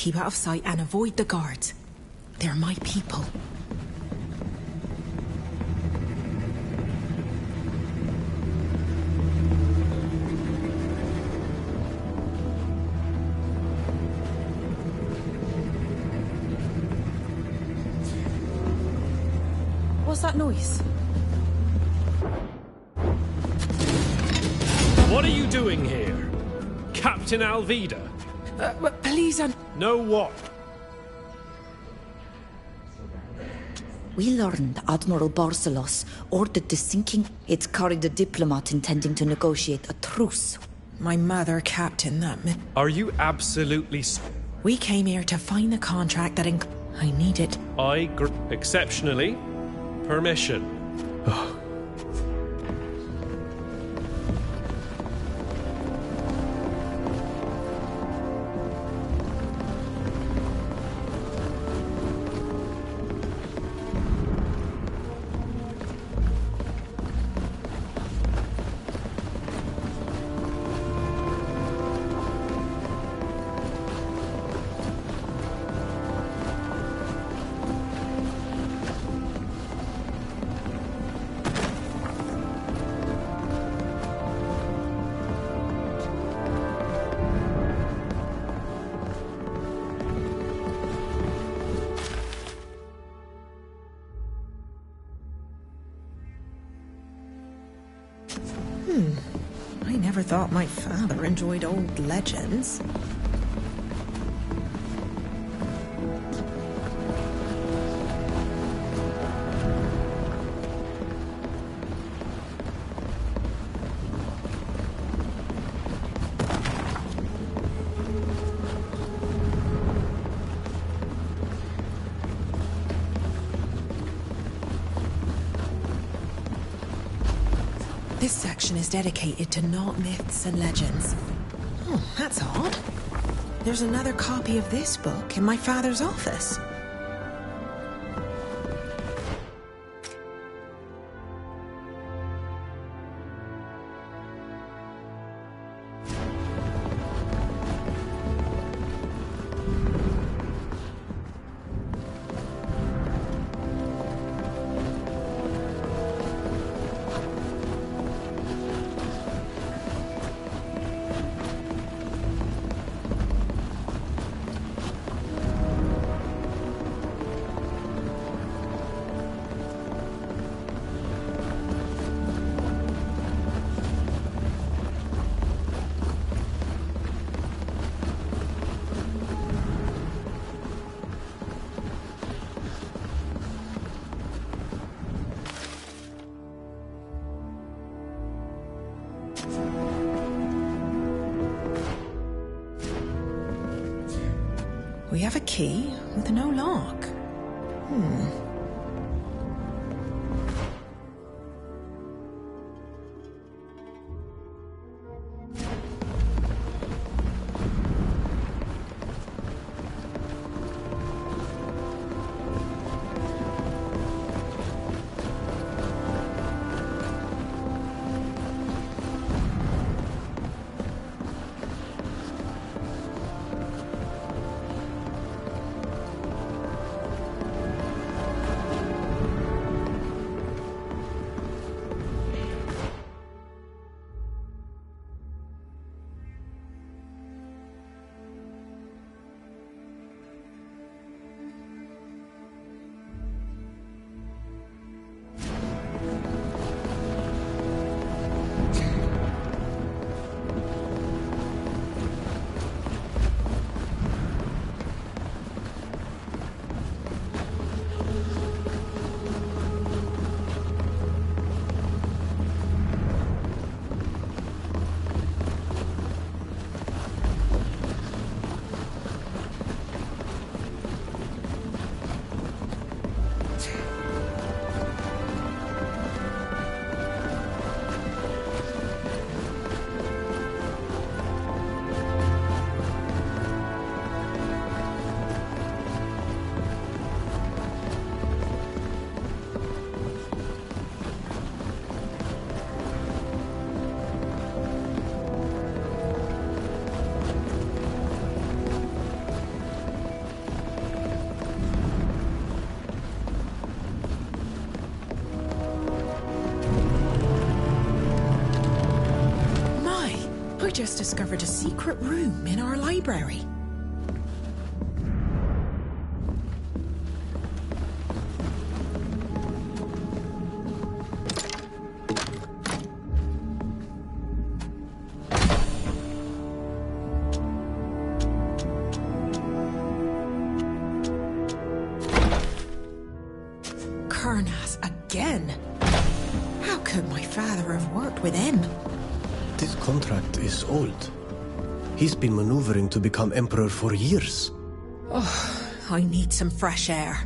Keep out of sight and avoid the guards. They're my people. What's that noise? What are you doing here? Captain Alvida? Please, No what? We learned Admiral Barcelos ordered the sinking. It carried a diplomat intending to negotiate a truce. My mother, Captain, Are you absolutely... We came here to find the contract that I need it. Exceptionally, permission. I never thought my father enjoyed old legends. This section is dedicated to not myths and legends. Oh, that's odd. There's another copy of this book in my father's office. We have a key with no lock. I just discovered a secret room in our library. Karnas again? How could my father have worked with him? This contract is old. He's been maneuvering to become emperor for years. Oh, I need some fresh air.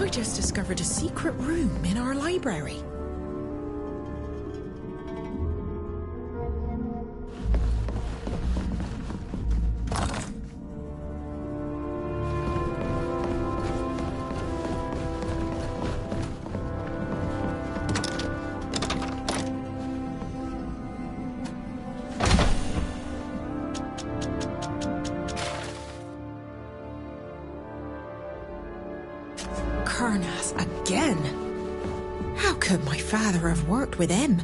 I just discovered a secret room in our library. Karnas again? How could my father have worked with him?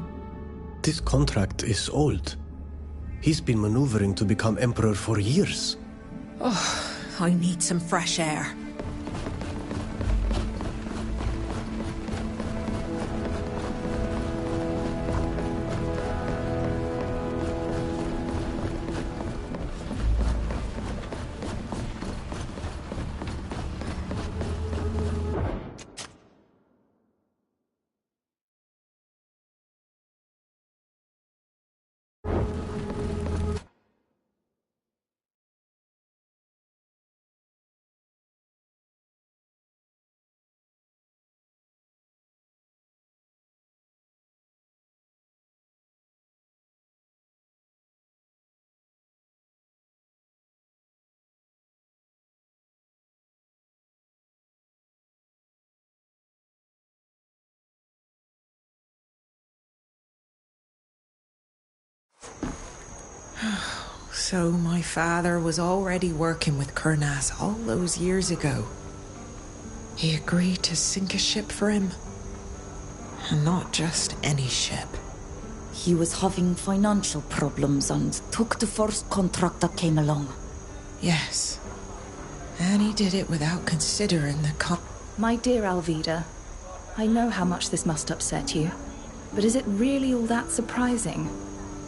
This contract is old. He's been maneuvering to become emperor for years. Oh, I need some fresh air. So my father was already working with Kurnas all those years ago. He agreed to sink a ship for him. And not just any ship. He was having financial problems and took the first contract that came along. Yes. And he did it without considering the My dear Alvida, I know how much this must upset you, but is it really all that surprising?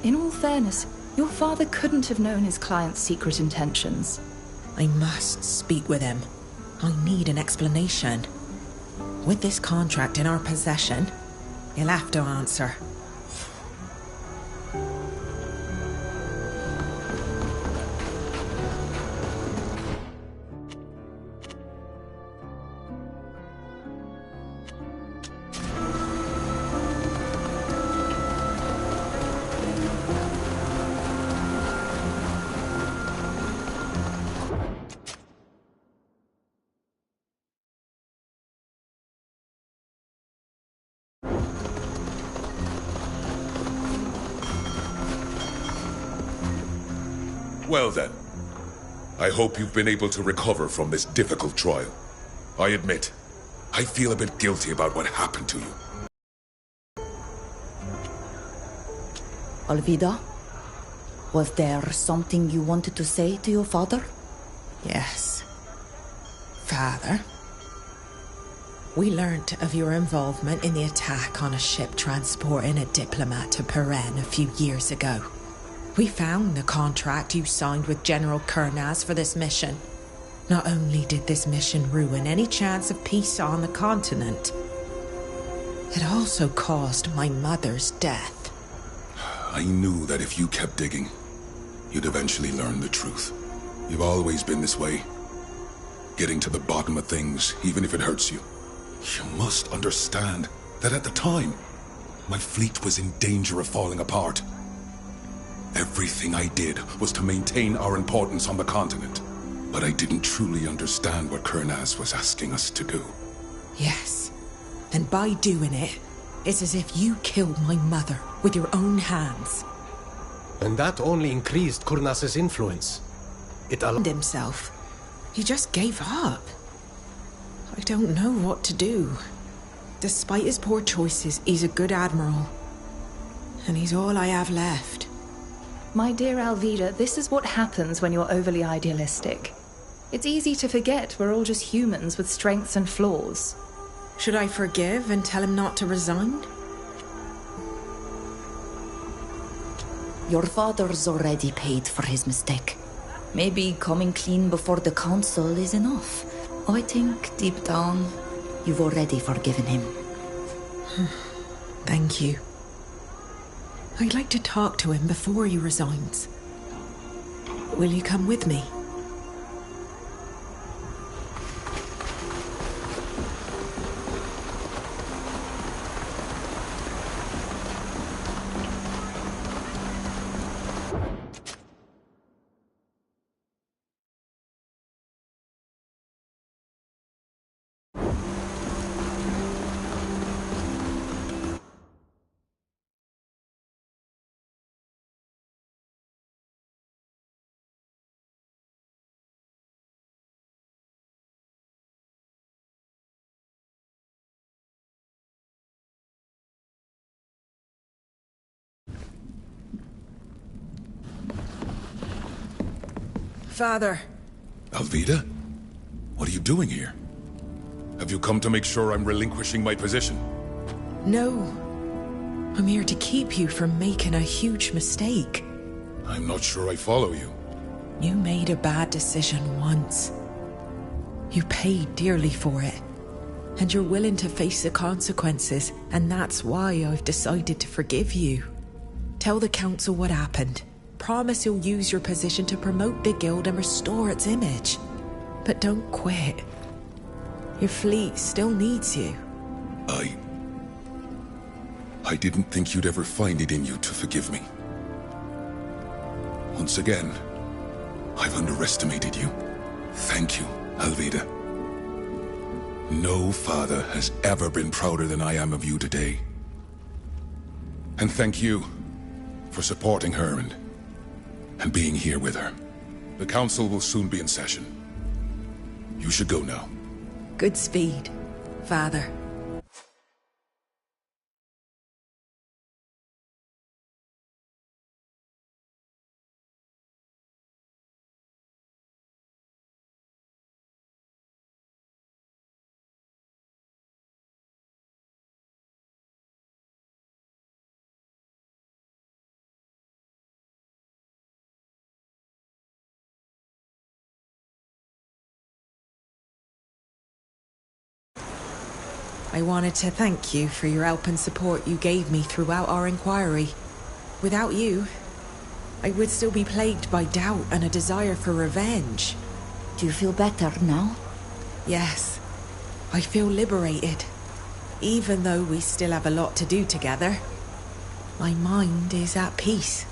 In all fairness, your father couldn't have known his client's secret intentions. I must speak with him. I need an explanation. With this contract in our possession, you'll have to answer. Well then, I hope you've been able to recover from this difficult trial. I admit, I feel a bit guilty about what happened to you. Alvida, was there something you wanted to say to your father? Yes. Father, we learnt of your involvement in the attack on a ship transporting a diplomat to Peren a few years ago. We found the contract you signed with General Kurnas for this mission. Not only did this mission ruin any chance of peace on the continent, it also caused my mother's death. I knew that if you kept digging, you'd eventually learn the truth. You've always been this way. Getting to the bottom of things, even if it hurts you. You must understand that at the time, my fleet was in danger of falling apart. Everything I did was to maintain our importance on the continent. But I didn't truly understand what Kurnas was asking us to do. Yes. And by doing it, it's as if you killed my mother with your own hands. And that only increased Kurnas's influence. It allowed Himself. He just gave up. I don't know what to do. Despite his poor choices, he's a good admiral. And he's all I have left. My dear Alvida, this is what happens when you're overly idealistic. It's easy to forget we're all just humans with strengths and flaws. Should I forgive and tell him not to resign? Your father's already paid for his mistake. Maybe coming clean before the council is enough. I think, deep down, you've already forgiven him. Thank you. I'd like to talk to him before he resigns. Will you come with me? Father. Alvida? What are you doing here? Have you come to make sure I'm relinquishing my position? No. I'm here to keep you from making a huge mistake. I'm not sure I follow you. You made a bad decision once. You paid dearly for it. And you're willing to face the consequences, and that's why I've decided to forgive you. Tell the council what happened. Promise you'll use your position to promote the guild and restore its image. But don't quit. Your fleet still needs you. I didn't think you'd ever find it in you to forgive me. Once again, I've underestimated you. Thank you, Alvida. No father has ever been prouder than I am of you today. And thank you for supporting her and and being here with her. The council will soon be in session. You should go now. Good speed, Father. I wanted to thank you for your help and support you gave me throughout our inquiry. Without you, I would still be plagued by doubt and a desire for revenge. Do you feel better now? Yes, I feel liberated. Even though we still have a lot to do together, my mind is at peace.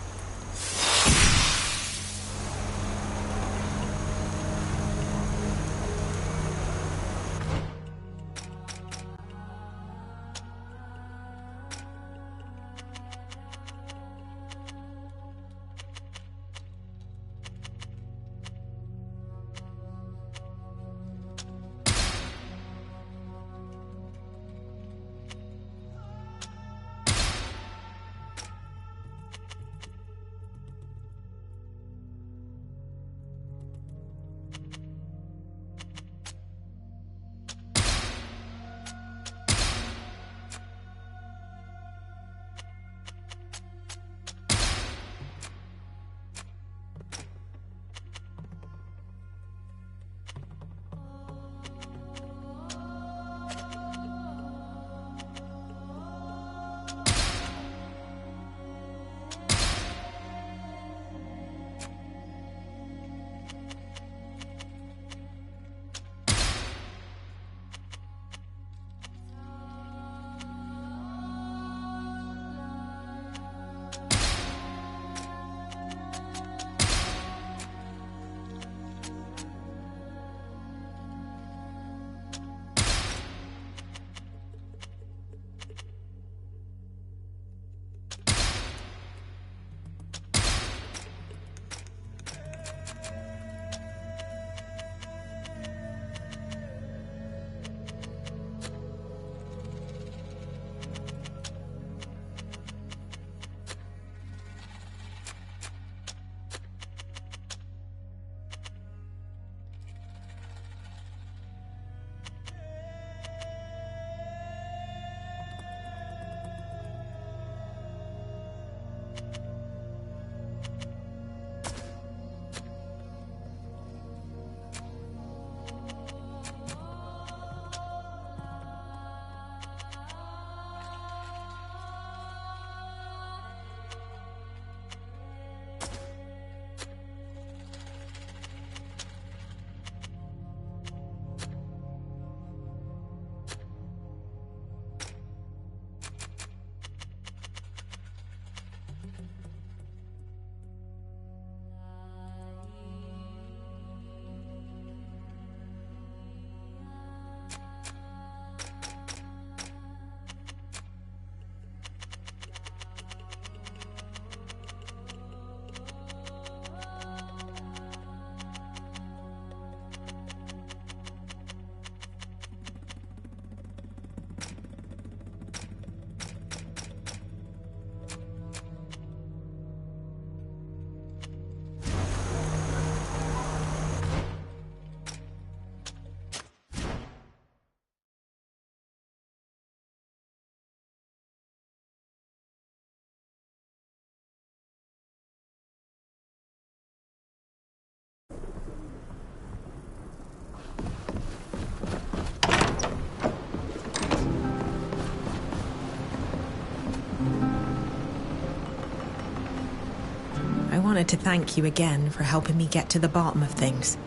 I wanted to thank you again for helping me get to the bottom of things.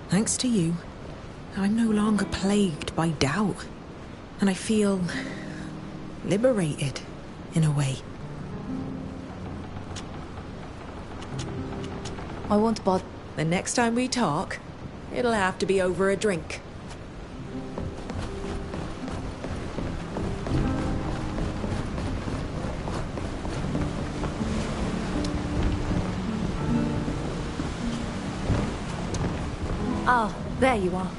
Thanks to you, I'm no longer plagued by doubt, and I feel liberated in a way. I won't bother. The next time we talk, it'll have to be over a drink. Ah, there you are.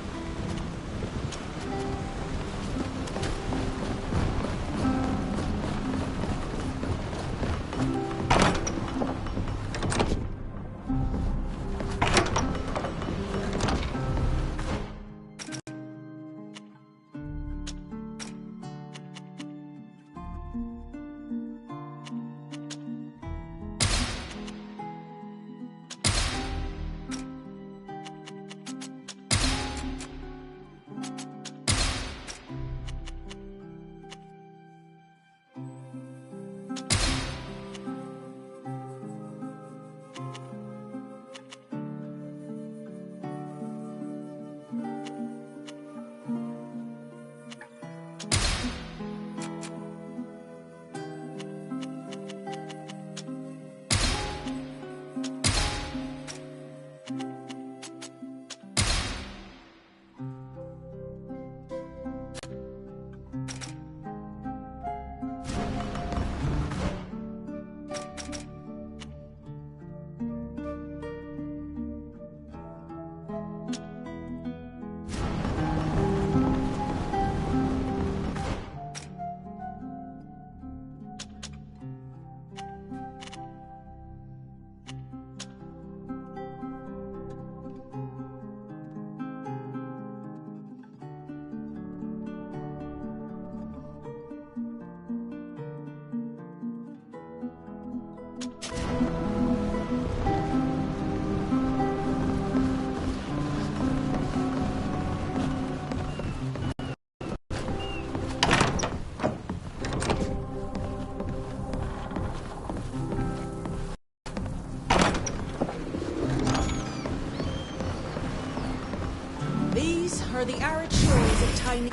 These are the arid shores of tiny...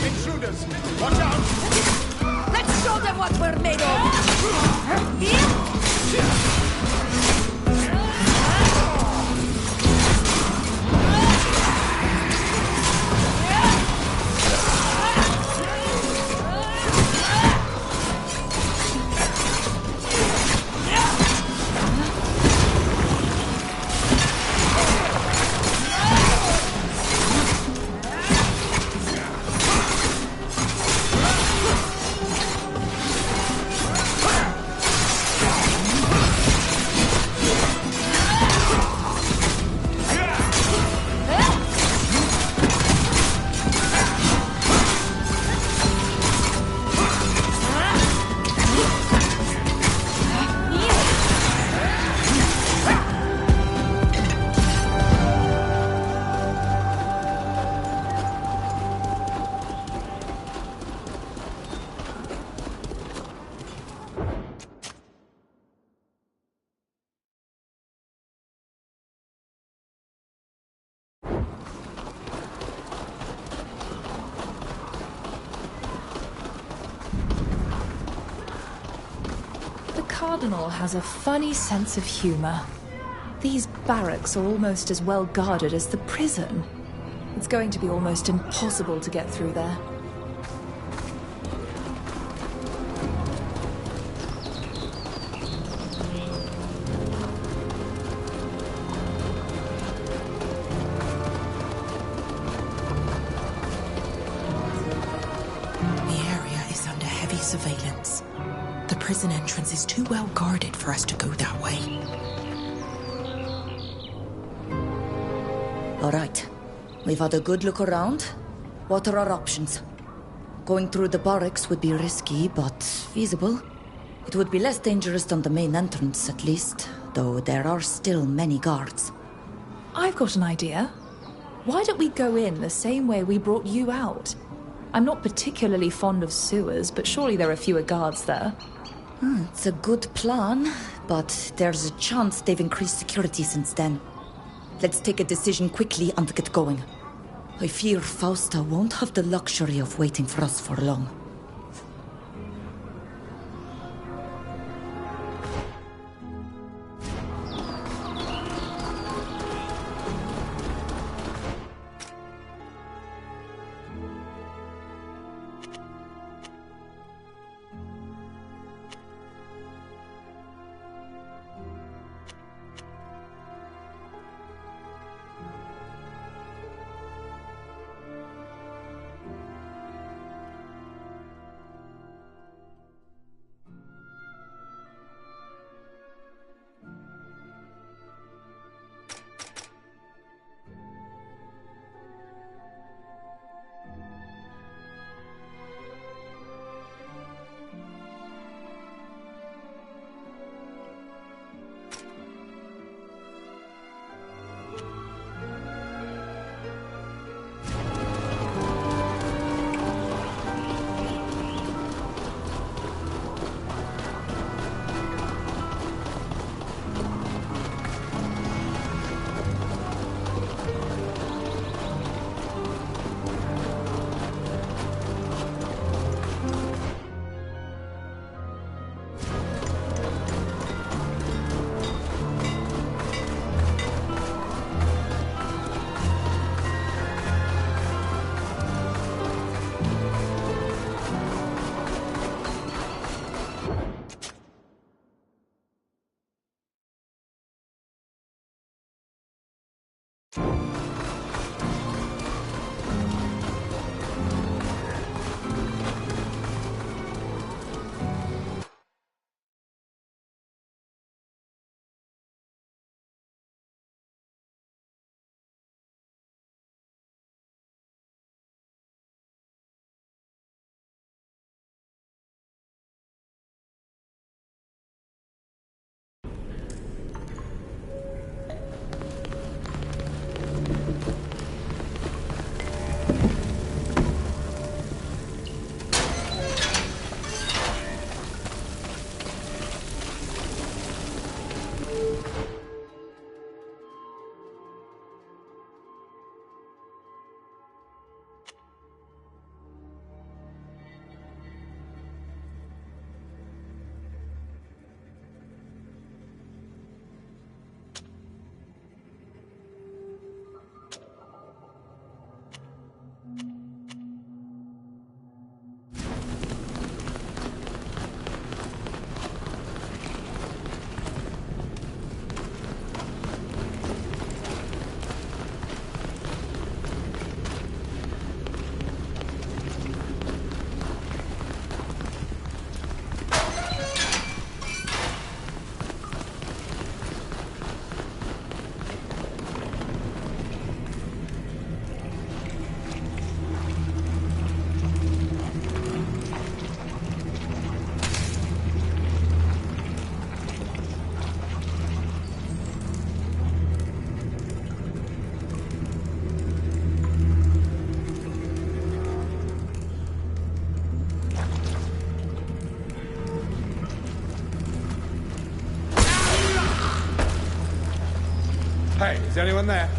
Intruders! Watch out! Let's show them what we're made of! The Cardinal has a funny sense of humor. These barracks are almost as well guarded as the prison. It's going to be almost impossible to get through there. The area is under heavy surveillance. The prison entrance is too well guarded for us to go that way. All right. We've had a good look around. What are our options? Going through the barracks would be risky, but feasible. It would be less dangerous than the main entrance, at least, though there are still many guards. I've got an idea. Why don't we go in the same way we brought you out? I'm not particularly fond of sewers, but surely there are fewer guards there. It's a good plan, but there's a chance they've increased security since then. Let's take a decision quickly and get going. I fear Fausta won't have the luxury of waiting for us for long. Hey, is anyone there?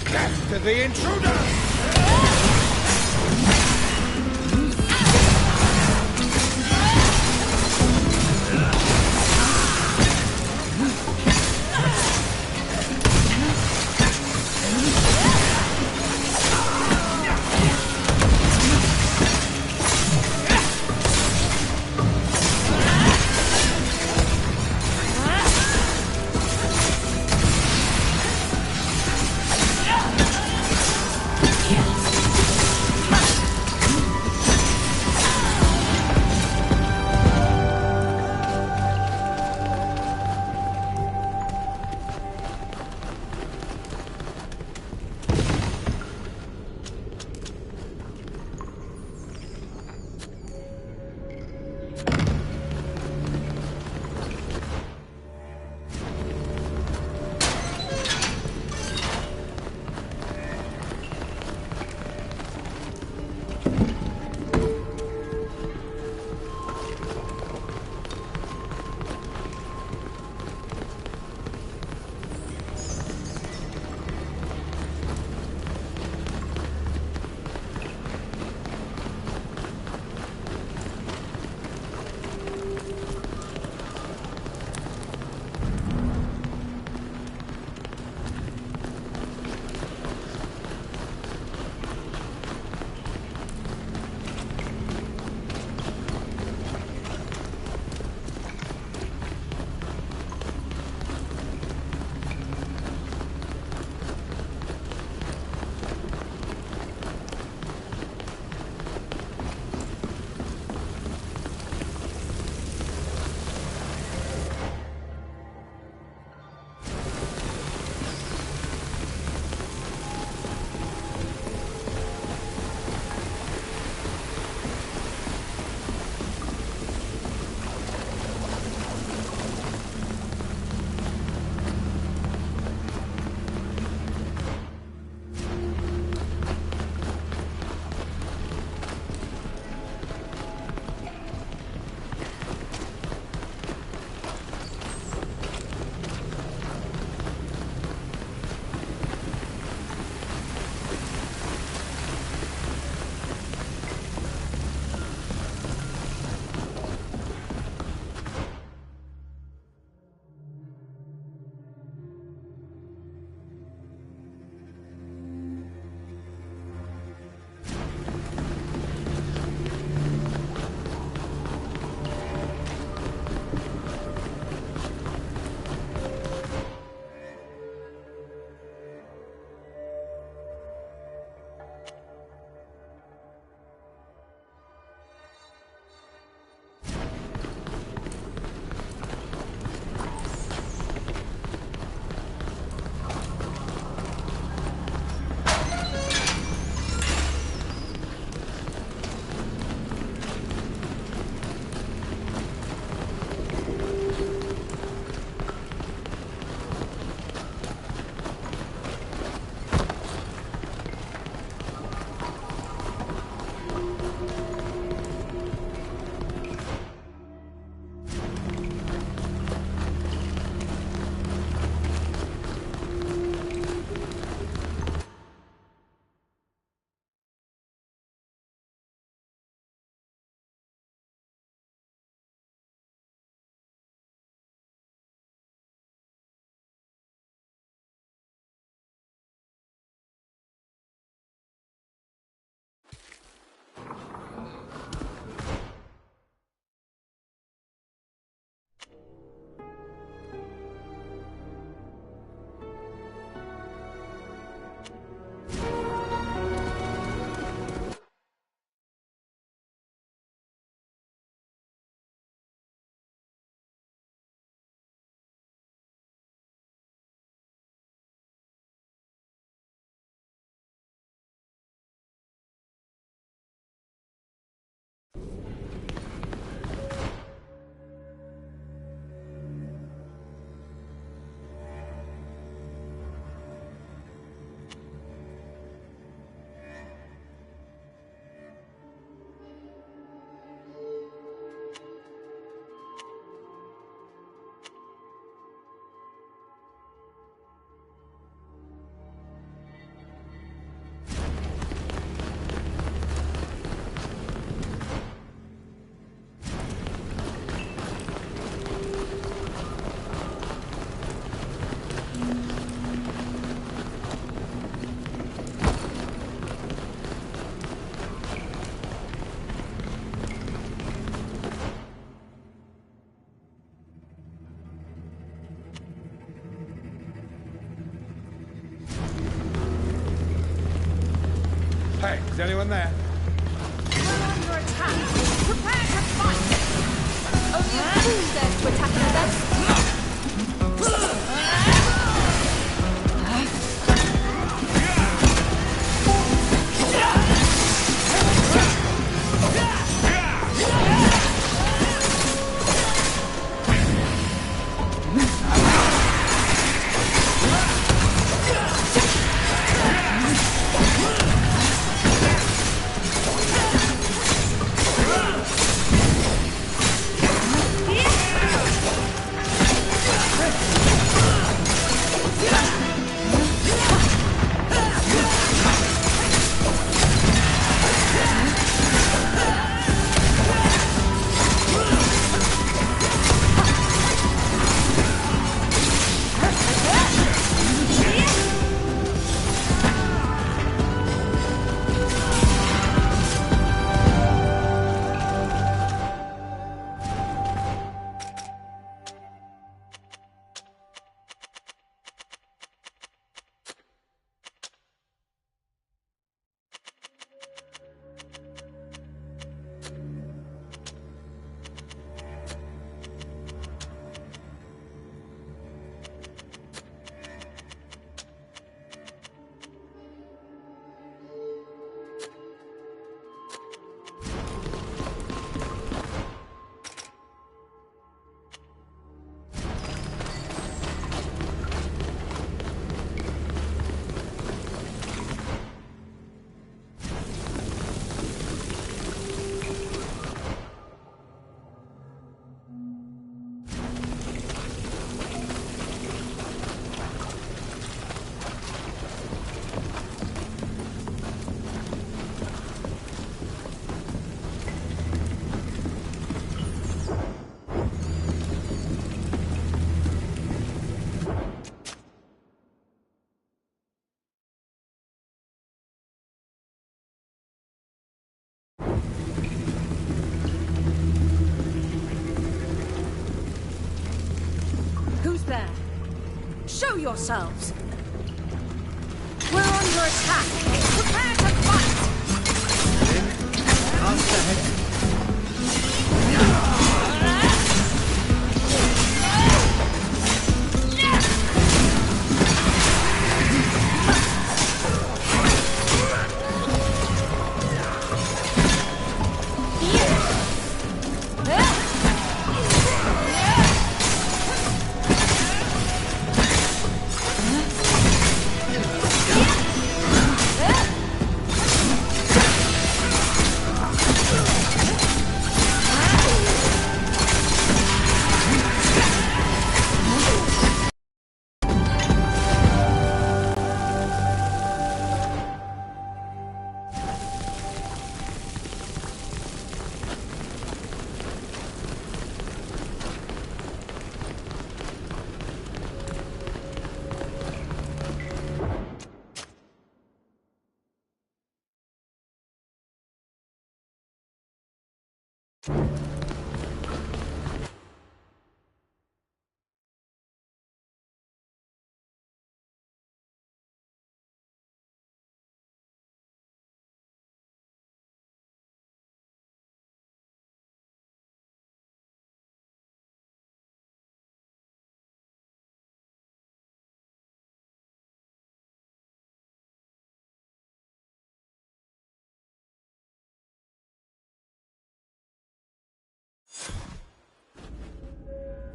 After the intruders! Is anyone there? We're under attack! Prepare to fight! Only a fool dares to attack us then! Who's there? Show yourselves! We're under attack! Prepare to fight!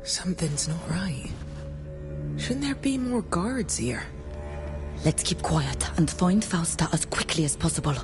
Something's not right. Shouldn't there be more guards here? Let's keep quiet and find Fausta as quickly as possible.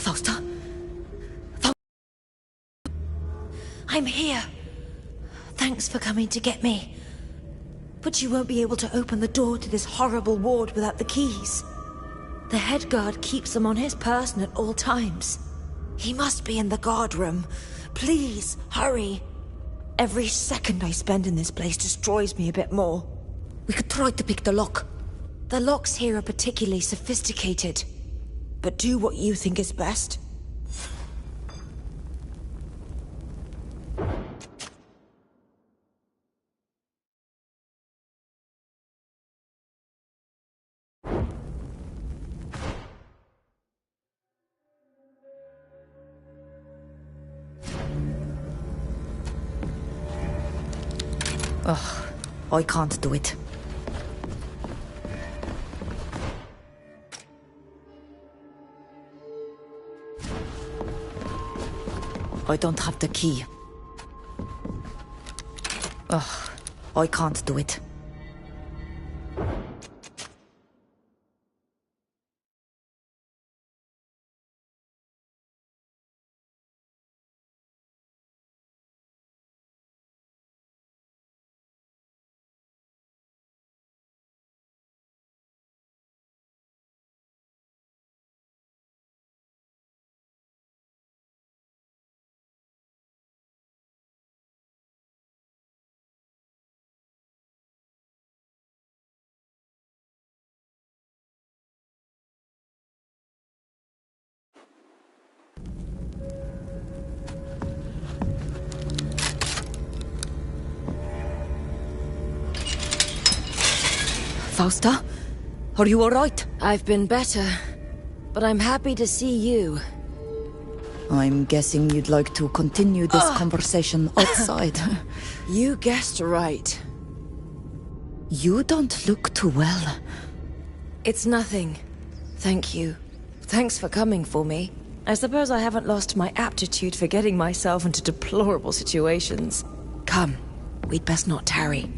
Fausta? I'm here. Thanks for coming to get me. But you won't be able to open the door to this horrible ward without the keys. The head guard keeps them on his person at all times. He must be in the guard room. Please, hurry. Every second I spend in this place destroys me a bit more. We could try to pick the lock. The locks here are particularly sophisticated. But do what you think is best. Ugh, I can't do it. I don't have the key. Ugh, I can't do it. Fausta? Are you alright? I've been better, but I'm happy to see you. I'm guessing you'd like to continue this conversation outside. You guessed right. You don't look too well. It's nothing. Thank you. Thanks for coming for me. I suppose I haven't lost my aptitude for getting myself into deplorable situations. Come, we'd best not tarry.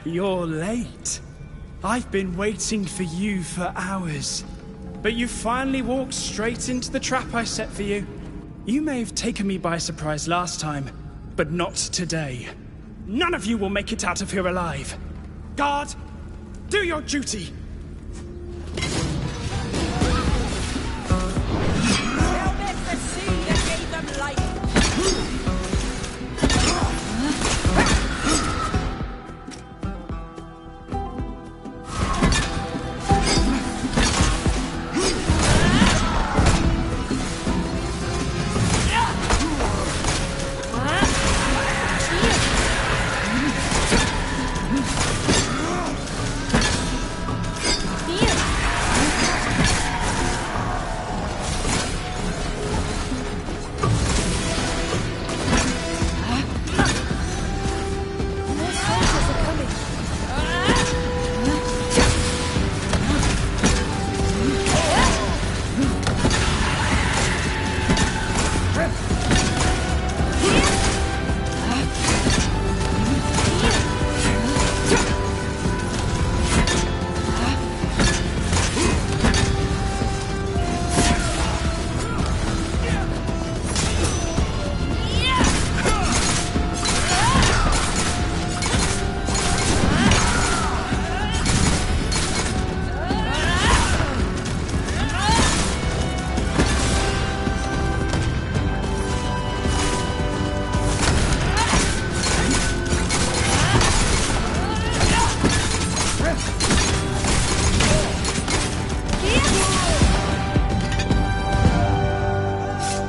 You're late. I've been waiting for you for hours. But you finally walked straight into the trap I set for you. You may have taken me by surprise last time, but not today. None of you will make it out of here alive. Guard, do your duty!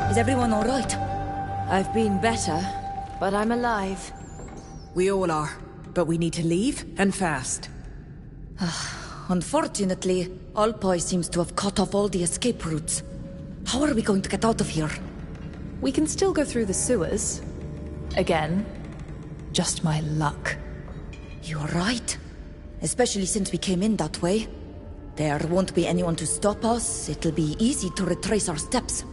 Is everyone all right? I've been better, but I'm alive. We all are, but we need to leave, and fast. Unfortunately, Alpoi seems to have cut off all the escape routes. How are we going to get out of here? We can still go through the sewers. Again. Just my luck. You're right. Especially since we came in that way. There won't be anyone to stop us. It'll be easy to retrace our steps.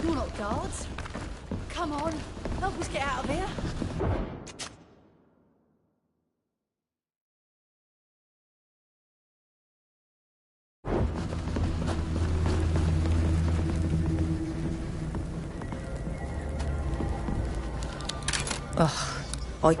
You're not guards. Come on, help us get out of here. I...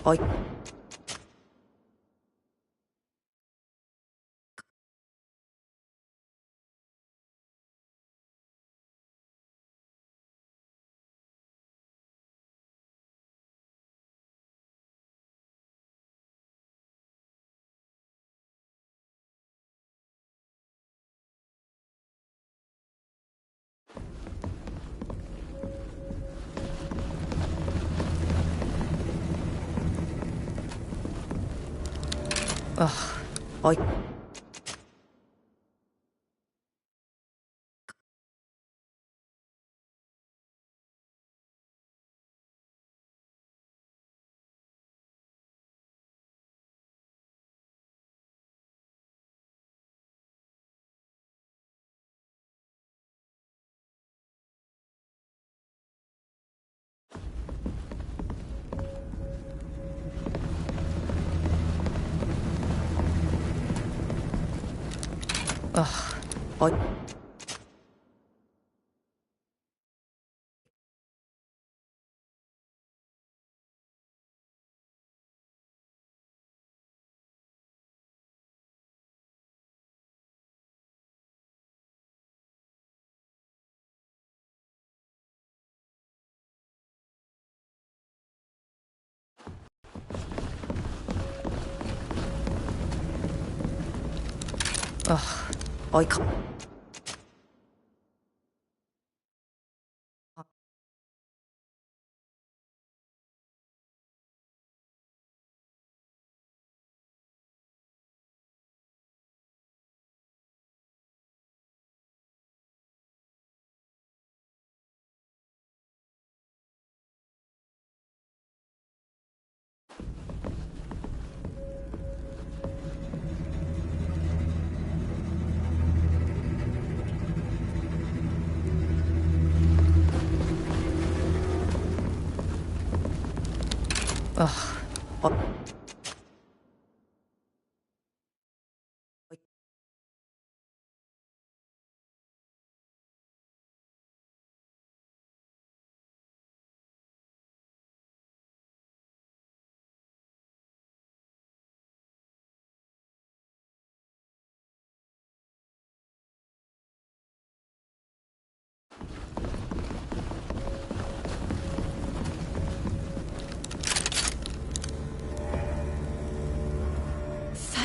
I... I... I can't.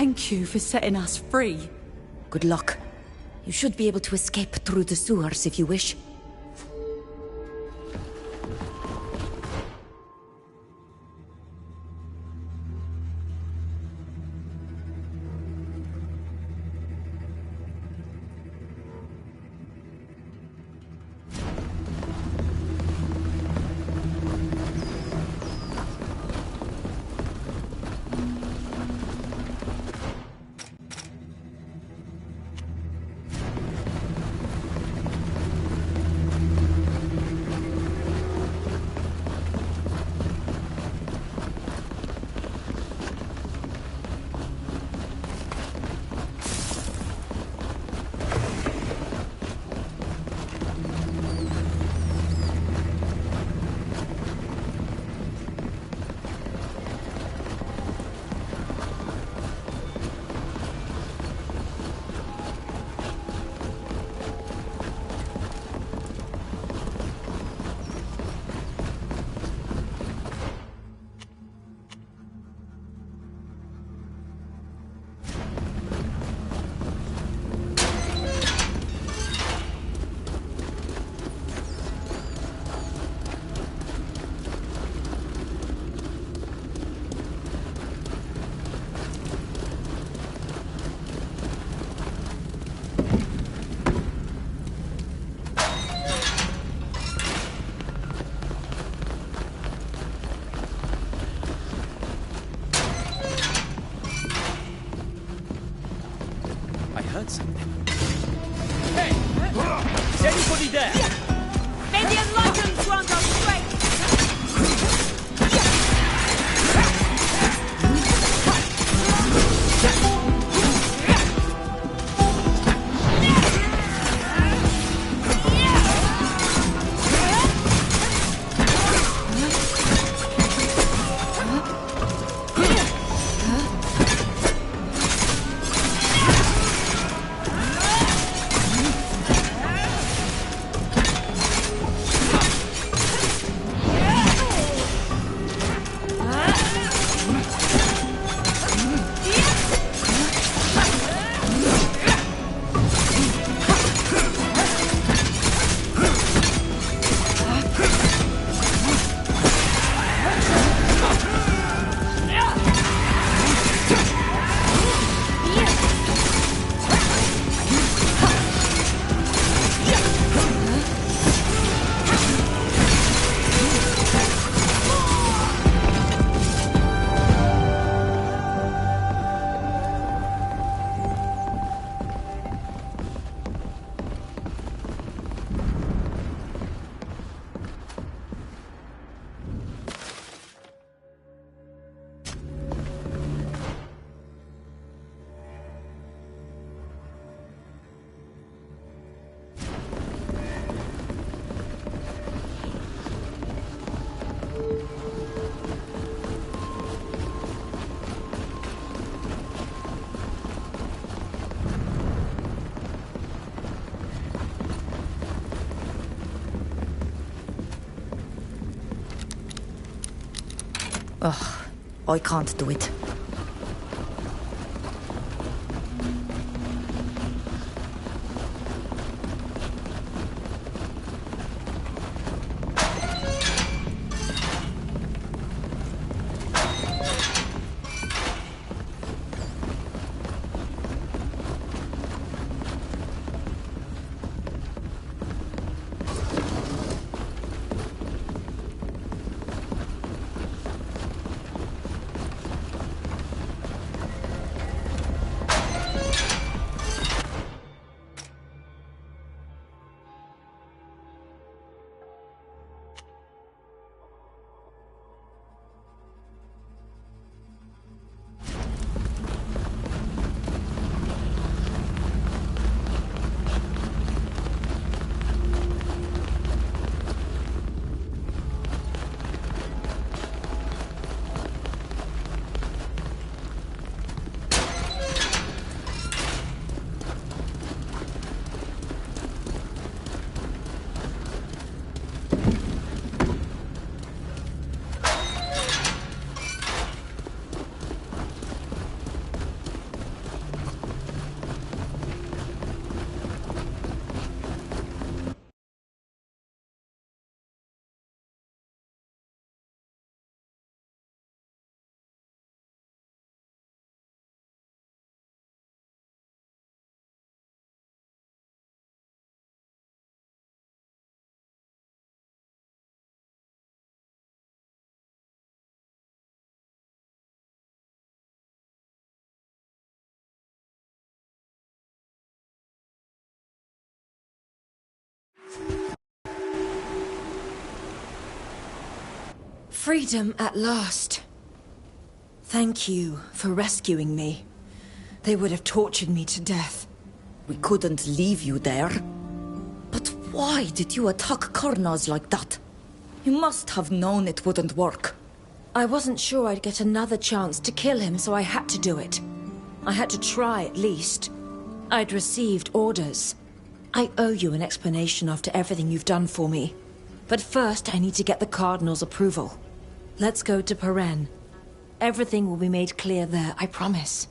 Thank you for setting us free. Good luck. You should be able to escape through the sewers if you wish. Hey! Is anybody there? May the enlightened grant us strength! Ugh, I can't do it. Freedom at last. Thank you for rescuing me. They would have tortured me to death. We couldn't leave you there. But why did you attack Karnaz like that? You must have known it wouldn't work. I wasn't sure I'd get another chance to kill him, so I had to do it. I had to try at least. I'd received orders. I owe you an explanation after everything you've done for me. But first, I need to get the Cardinal's approval. Let's go to Peren. Everything will be made clear there, I promise.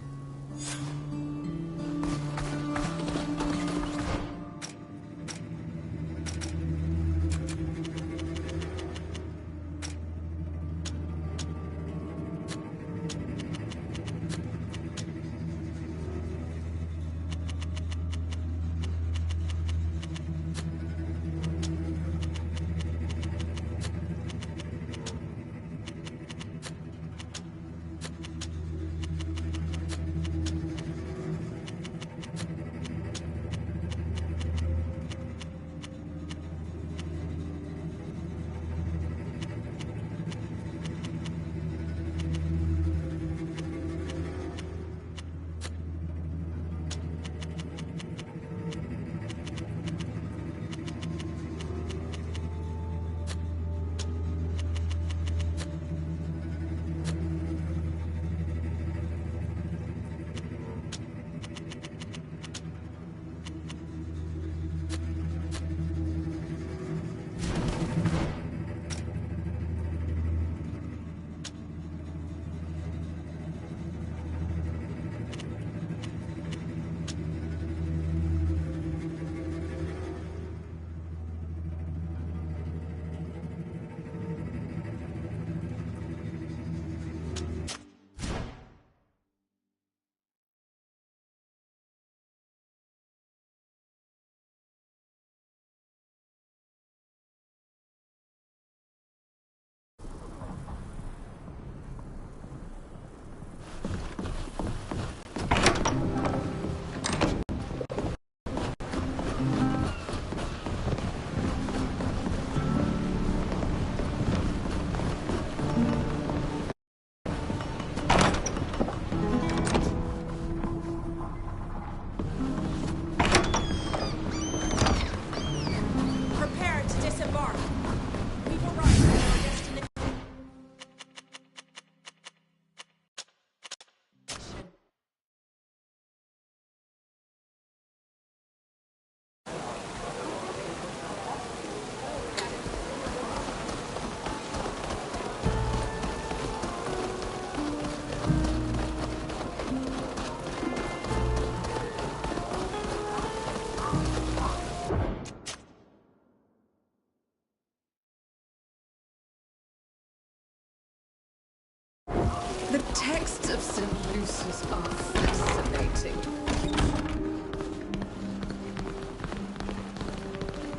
The texts of St. Lucius are fascinating.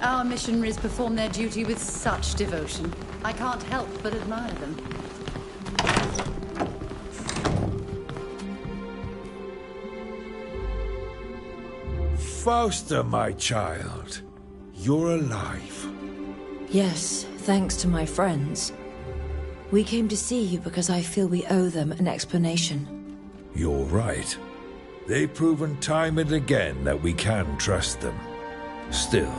Our missionaries perform their duty with such devotion. I can't help but admire them. Fausta, my child, you're alive. Yes, thanks to my friends. We came to see you because I feel we owe them an explanation. You're right. They've proven time and again that we can trust them. Still,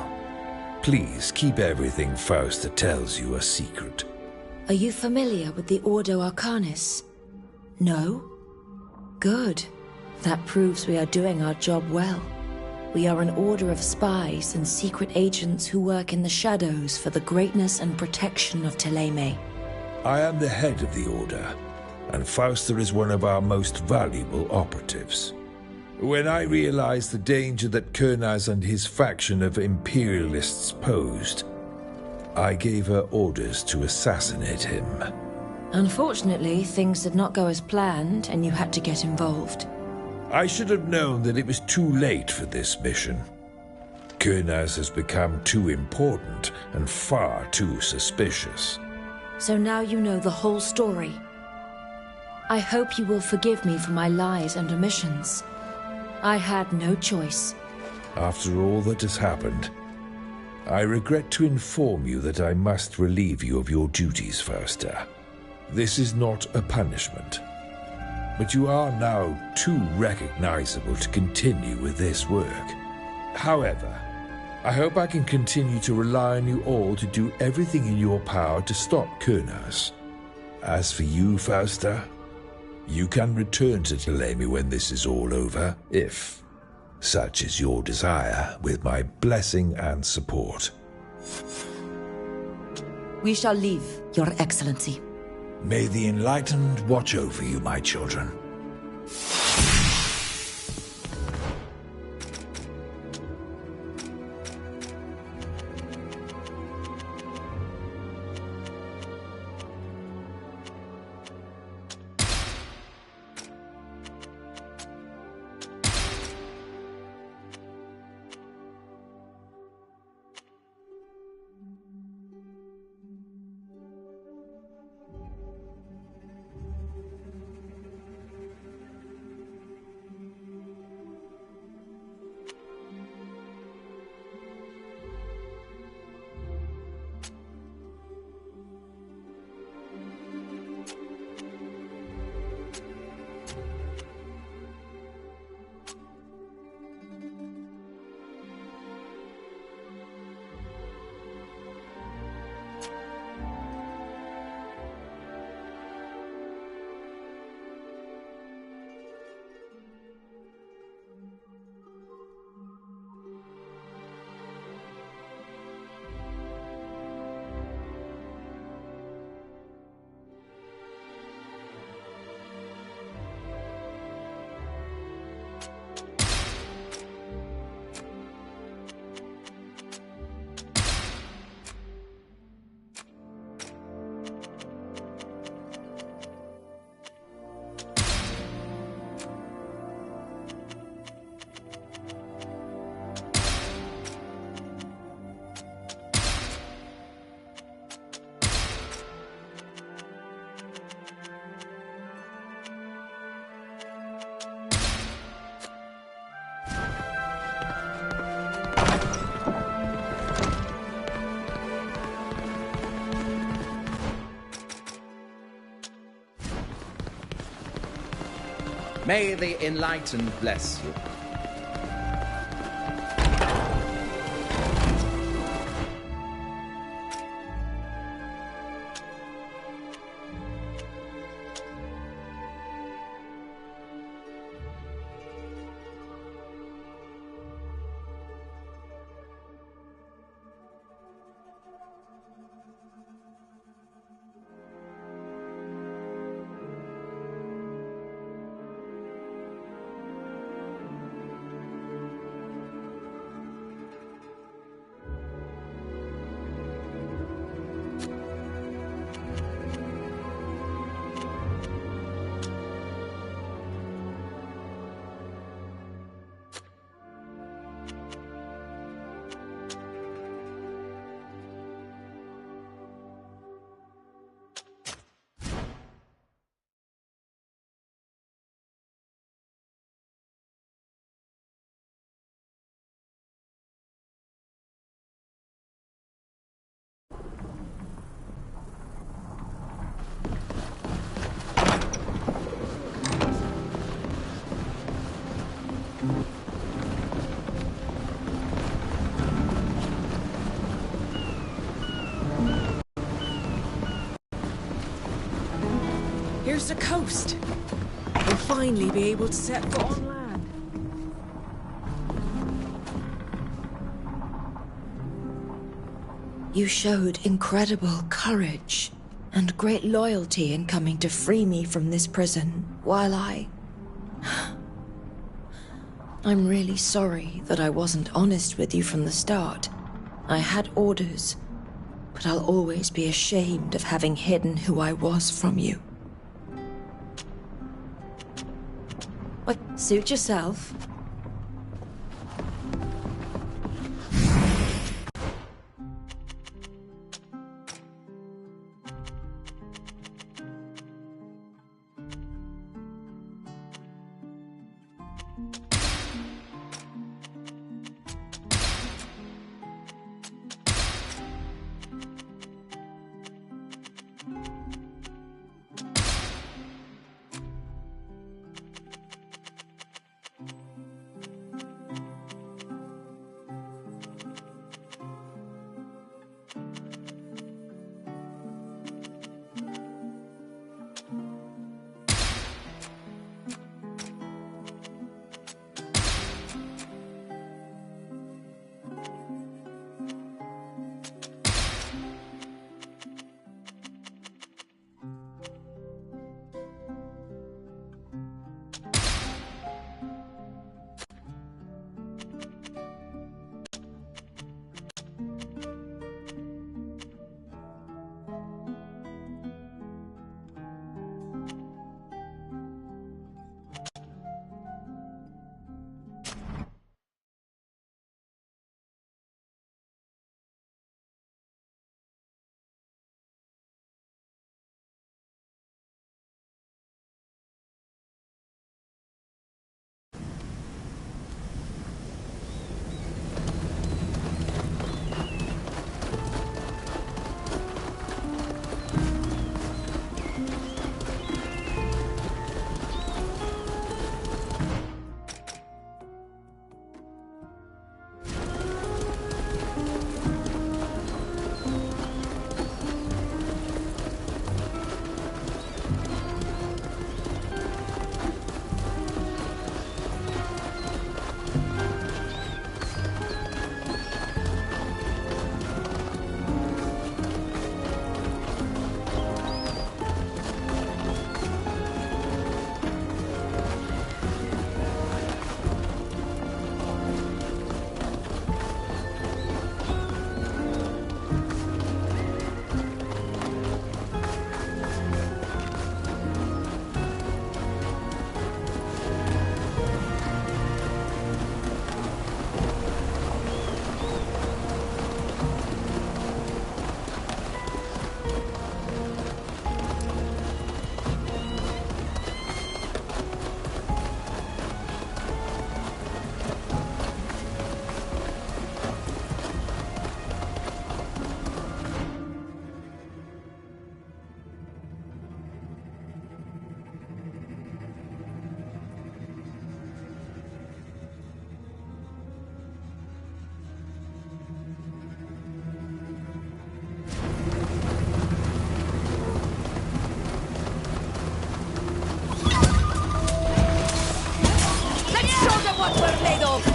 please keep everything Fausta tells you a secret. Are you familiar with the Ordo Arcanis? No? Good. That proves we are doing our job well. We are an order of spies and secret agents who work in the shadows for the greatness and protection of Thélème. I am the head of the Order, and Fausta is one of our most valuable operatives. When I realized the danger that Kurnaz and his faction of Imperialists posed, I gave her orders to assassinate him. Unfortunately, things did not go as planned, and you had to get involved. I should have known that it was too late for this mission. Kurnaz has become too important and far too suspicious. So now you know the whole story. I hope you will forgive me for my lies and omissions. I had no choice. After all that has happened, I regret to inform you that I must relieve you of your duties, Fausta. This is not a punishment, but you are now too recognizable to continue with this work. However, I hope I can continue to rely on you all to do everything in your power to stop Kurnaz. As for you, Fausta, you can return to Thélème when this is all over, if such is your desire, with my blessing and support. We shall leave, Your Excellency. May the Enlightened watch over you, my children. May the Enlightened bless you. Here's the coast. We'll finally be able to set foot on land. You showed incredible courage and great loyalty in coming to free me from this prison, while I'm really sorry that I wasn't honest with you from the start. I had orders, but I'll always be ashamed of having hidden who I was from you. What, suit yourself? what we're made of!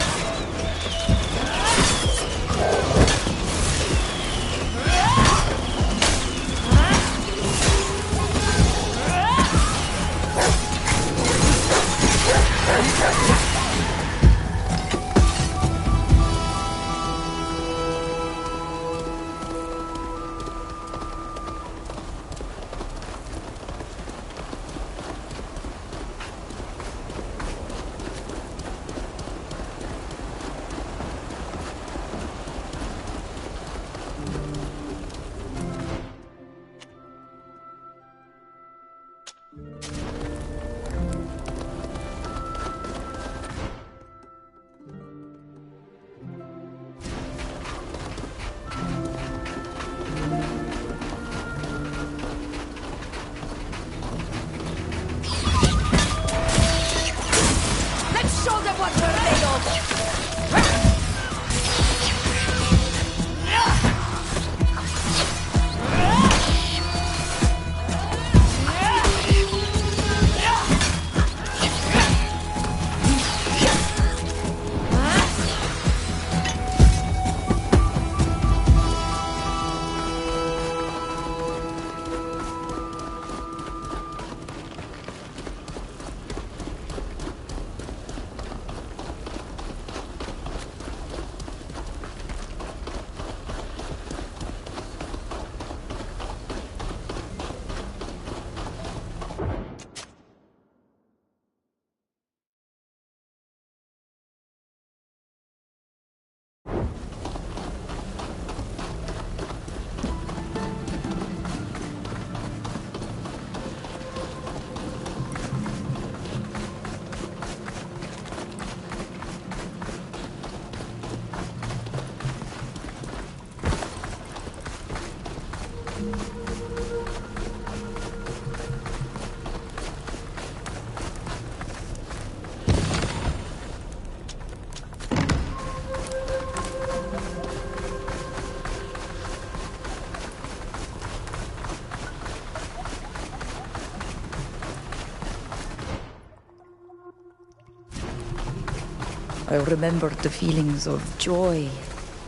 I remembered the feelings of joy,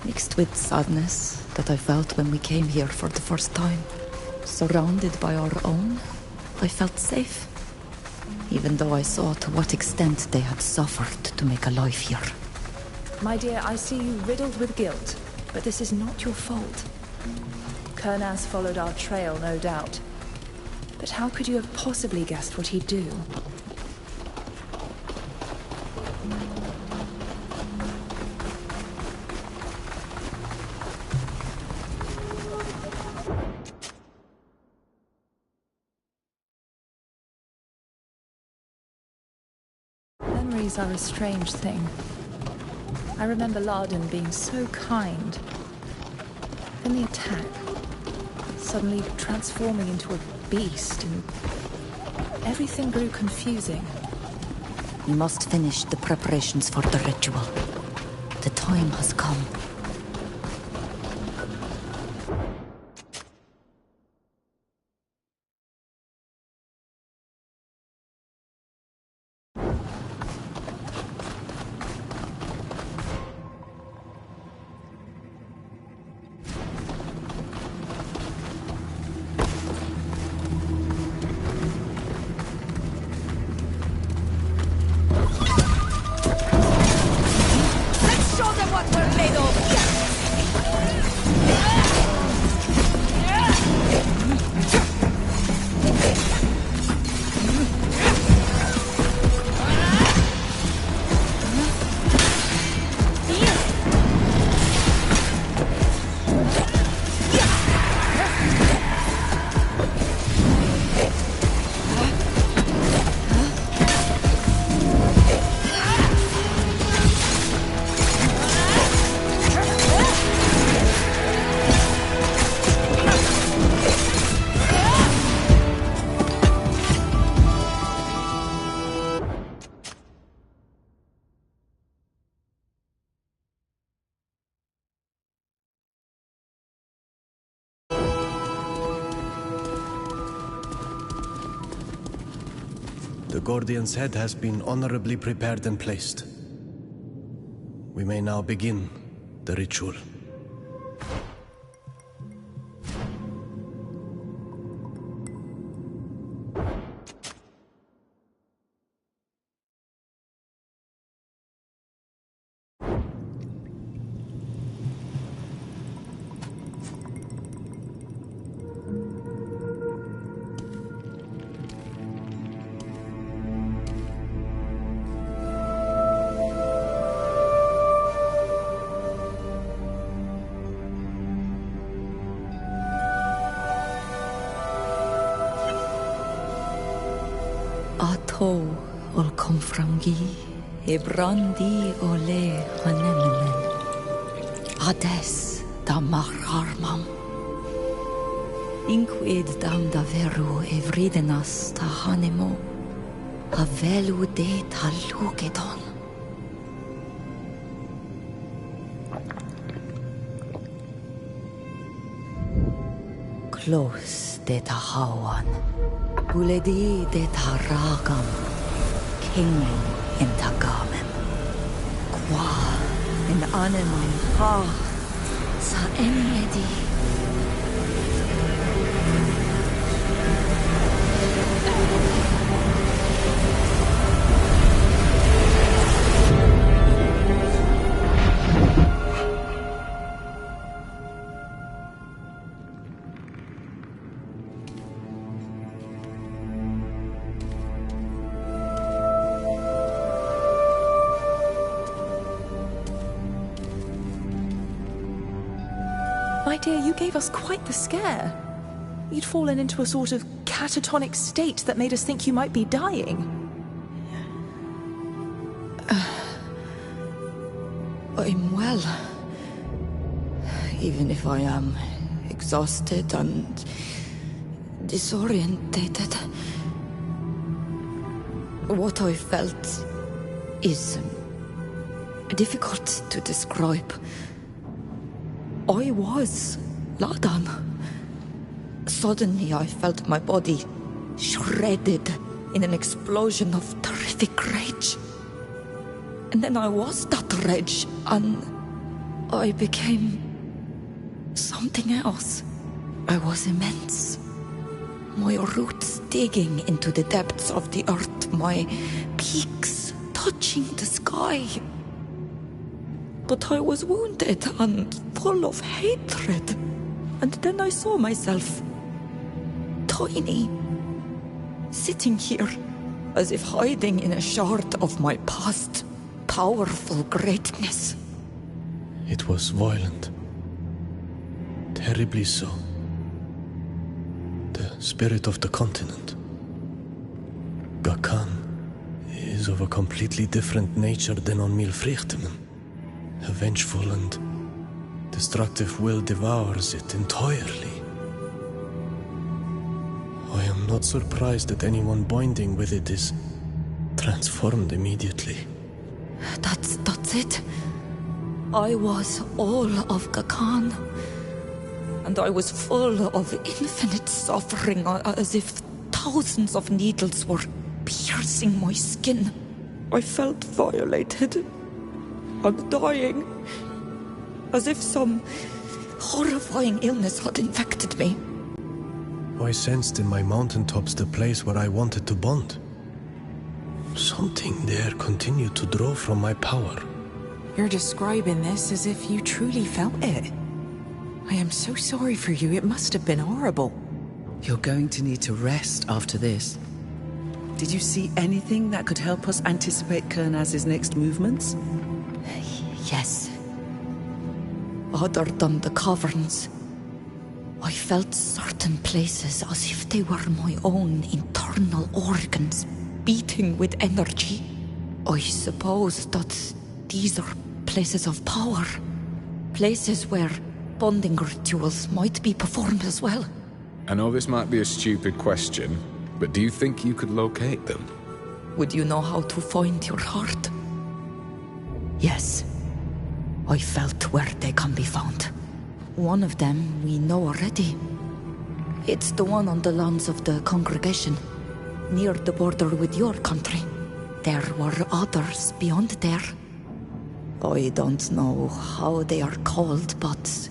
mixed with sadness, that I felt when we came here for the first time. Surrounded by our own, I felt safe, even though I saw to what extent they had suffered to make a life here. My dear, I see you riddled with guilt, but this is not your fault. Kernaz followed our trail, no doubt. But how could you have possibly guessed what he'd do? Memories are a strange thing. I remember Larden being so kind. Then the attack. Suddenly transforming into a beast, and everything grew confusing. We must finish the preparations for the ritual. The time has come. The Guardian's head has been honorably prepared and placed. We may now begin the ritual. Ato ol komframgi, ebrandi ole hanemenen. Ades da marharmam. Inquid dam da veru evridenas ta hanemo. Avelu de talugedon. Close de tahawan. Uledi de taragam, king in tagamem. Qua in animam ha, sa emedi. My dear, you gave us quite the scare. You'd fallen into a sort of catatonic state that made us think you might be dying. I'm well. Even if I am exhausted and disorientated. What I felt is difficult to describe. I was Ladan. Suddenly I felt my body shredded in an explosion of terrific rage. And then I was that reg, and I became something else. I was immense. My roots digging into the depths of the earth, my peaks touching the sky. But I was wounded and full of hatred. And then I saw myself, tiny, sitting here, as if hiding in a shard of my past powerful greatness. It was violent. Terribly so. The spirit of the continent. Gakan is of a completely different nature than on Milfrichtemen. A vengeful and destructive will devours it entirely. I am not surprised that anyone binding with it is transformed immediately. That's it. I was all of Gakan. And I was full of infinite suffering, as if thousands of needles were piercing my skin. I felt violated and dying, as if some horrifying illness had infected me. I sensed in my mountaintops the place where I wanted to bond. Something there continued to draw from my power. You're describing this as if you truly felt it. I am so sorry for you. It must have been horrible. You're going to need to rest after this. Did you see anything that could help us anticipate Kernaz's next movements? Yes. Other than the caverns, I felt certain places as if they were my own internal organs, beating with energy. I suppose that these are places of power. Places where bonding rituals might be performed as well. I know this might be a stupid question, but do you think you could locate them? Would you know how to find your heart? Yes. I felt where they can be found. One of them we know already. It's the one on the lands of the congregation, near the border with your country. There were others beyond there. I don't know how they are called, but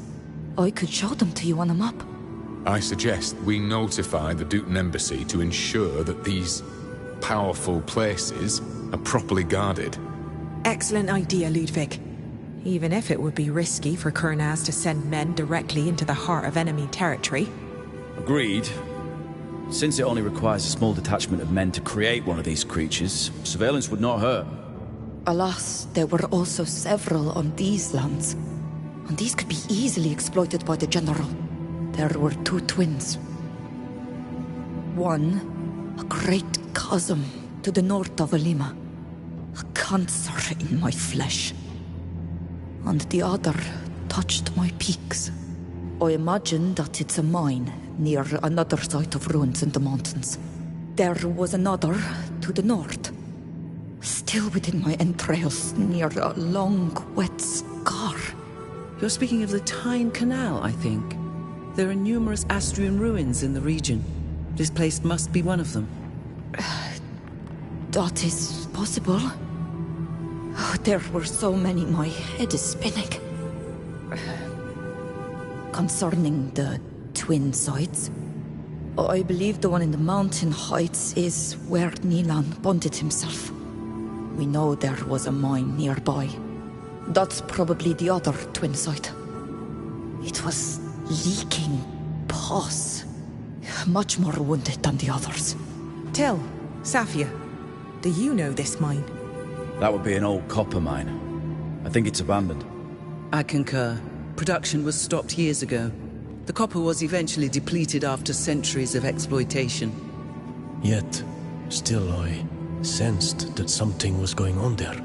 I could show them to you on a map. I suggest we notify the Dutan Embassy to ensure that these powerful places are properly guarded. Excellent idea, Ludwig. Even if it would be risky for Kernaz to send men directly into the heart of enemy territory. Agreed. Since it only requires a small detachment of men to create one of these creatures, surveillance would not hurt. Alas, there were also several on these lands, and these could be easily exploited by the General. There were two twins. One, a great chasm to the north of Alima, a cancer in my flesh. And the other touched my peaks. I imagine that it's a mine near another site of ruins in the mountains. There was another to the north, still within my entrails, near a long, wet scar. You're speaking of the Tyne Canal, I think. There are numerous Astrian ruins in the region. This place must be one of them. That is possible. Oh, there were so many, my head is spinning. Concerning the twin sites, I believe the one in the mountain heights is where Nilan bonded himself. We know there was a mine nearby. That's probably the other twin site. It was leaking pus. Much more wounded than the others. Till, Safia, do you know this mine? That would be an old copper mine. I think it's abandoned. I concur. Production was stopped years ago. The copper was eventually depleted after centuries of exploitation. Yet, still I sensed that something was going on there.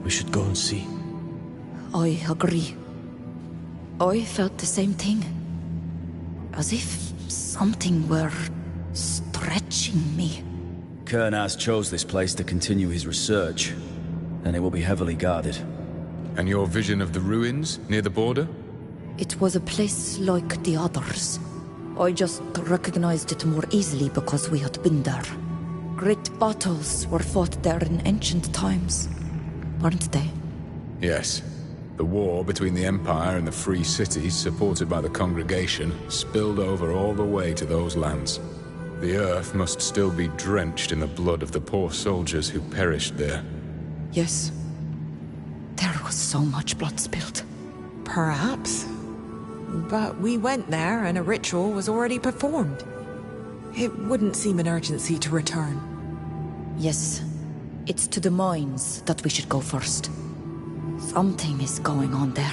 We should go and see. I agree. I felt the same thing. As if something were stretching me. Kernaz chose this place to continue his research, and it will be heavily guarded. And your vision of the ruins near the border? It was a place like the others. I just recognized it more easily because we had been there. Great battles were fought there in ancient times. weren't they? Yes. The war between the Empire and the free cities, supported by the Congregation, spilled over all the way to those lands. The earth must still be drenched in the blood of the poor soldiers who perished there. Yes. There was so much blood spilled. Perhaps. But we went there and a ritual was already performed. It wouldn't seem an urgency to return. Yes. It's to Des Moines that we should go first. Something is going on there.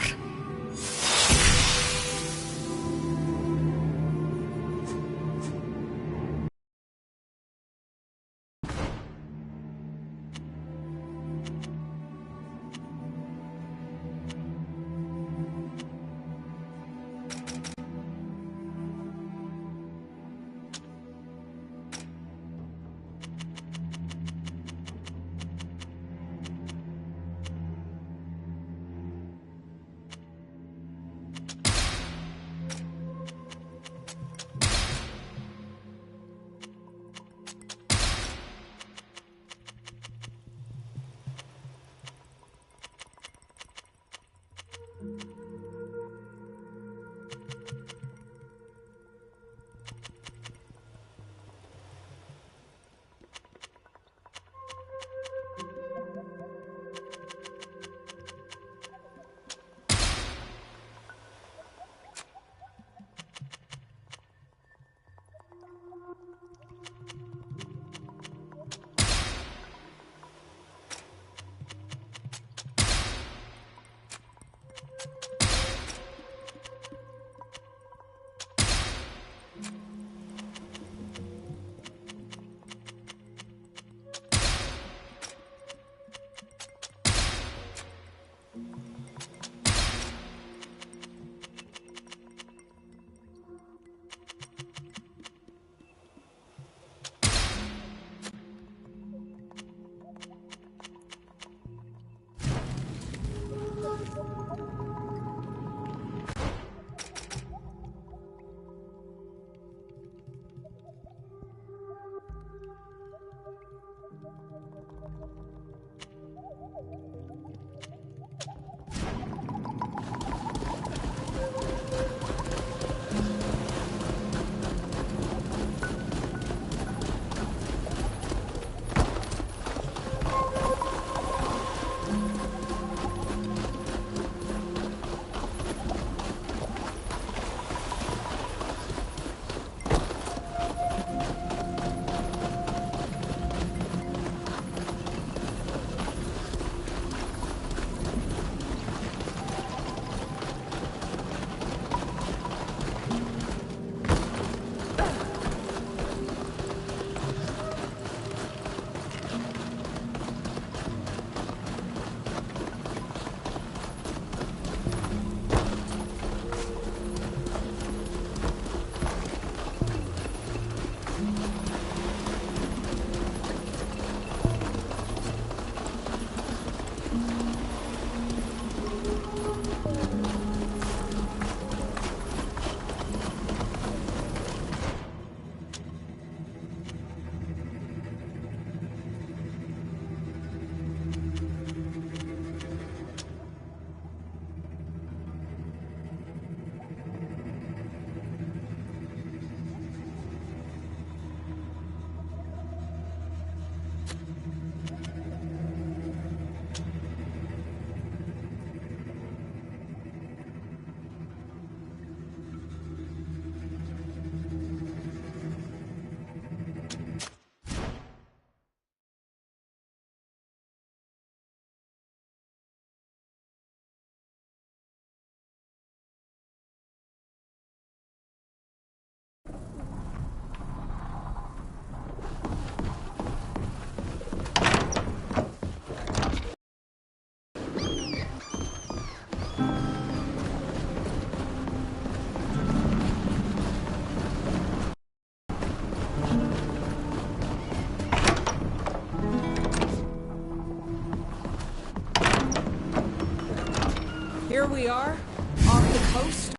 Here we are, off the coast.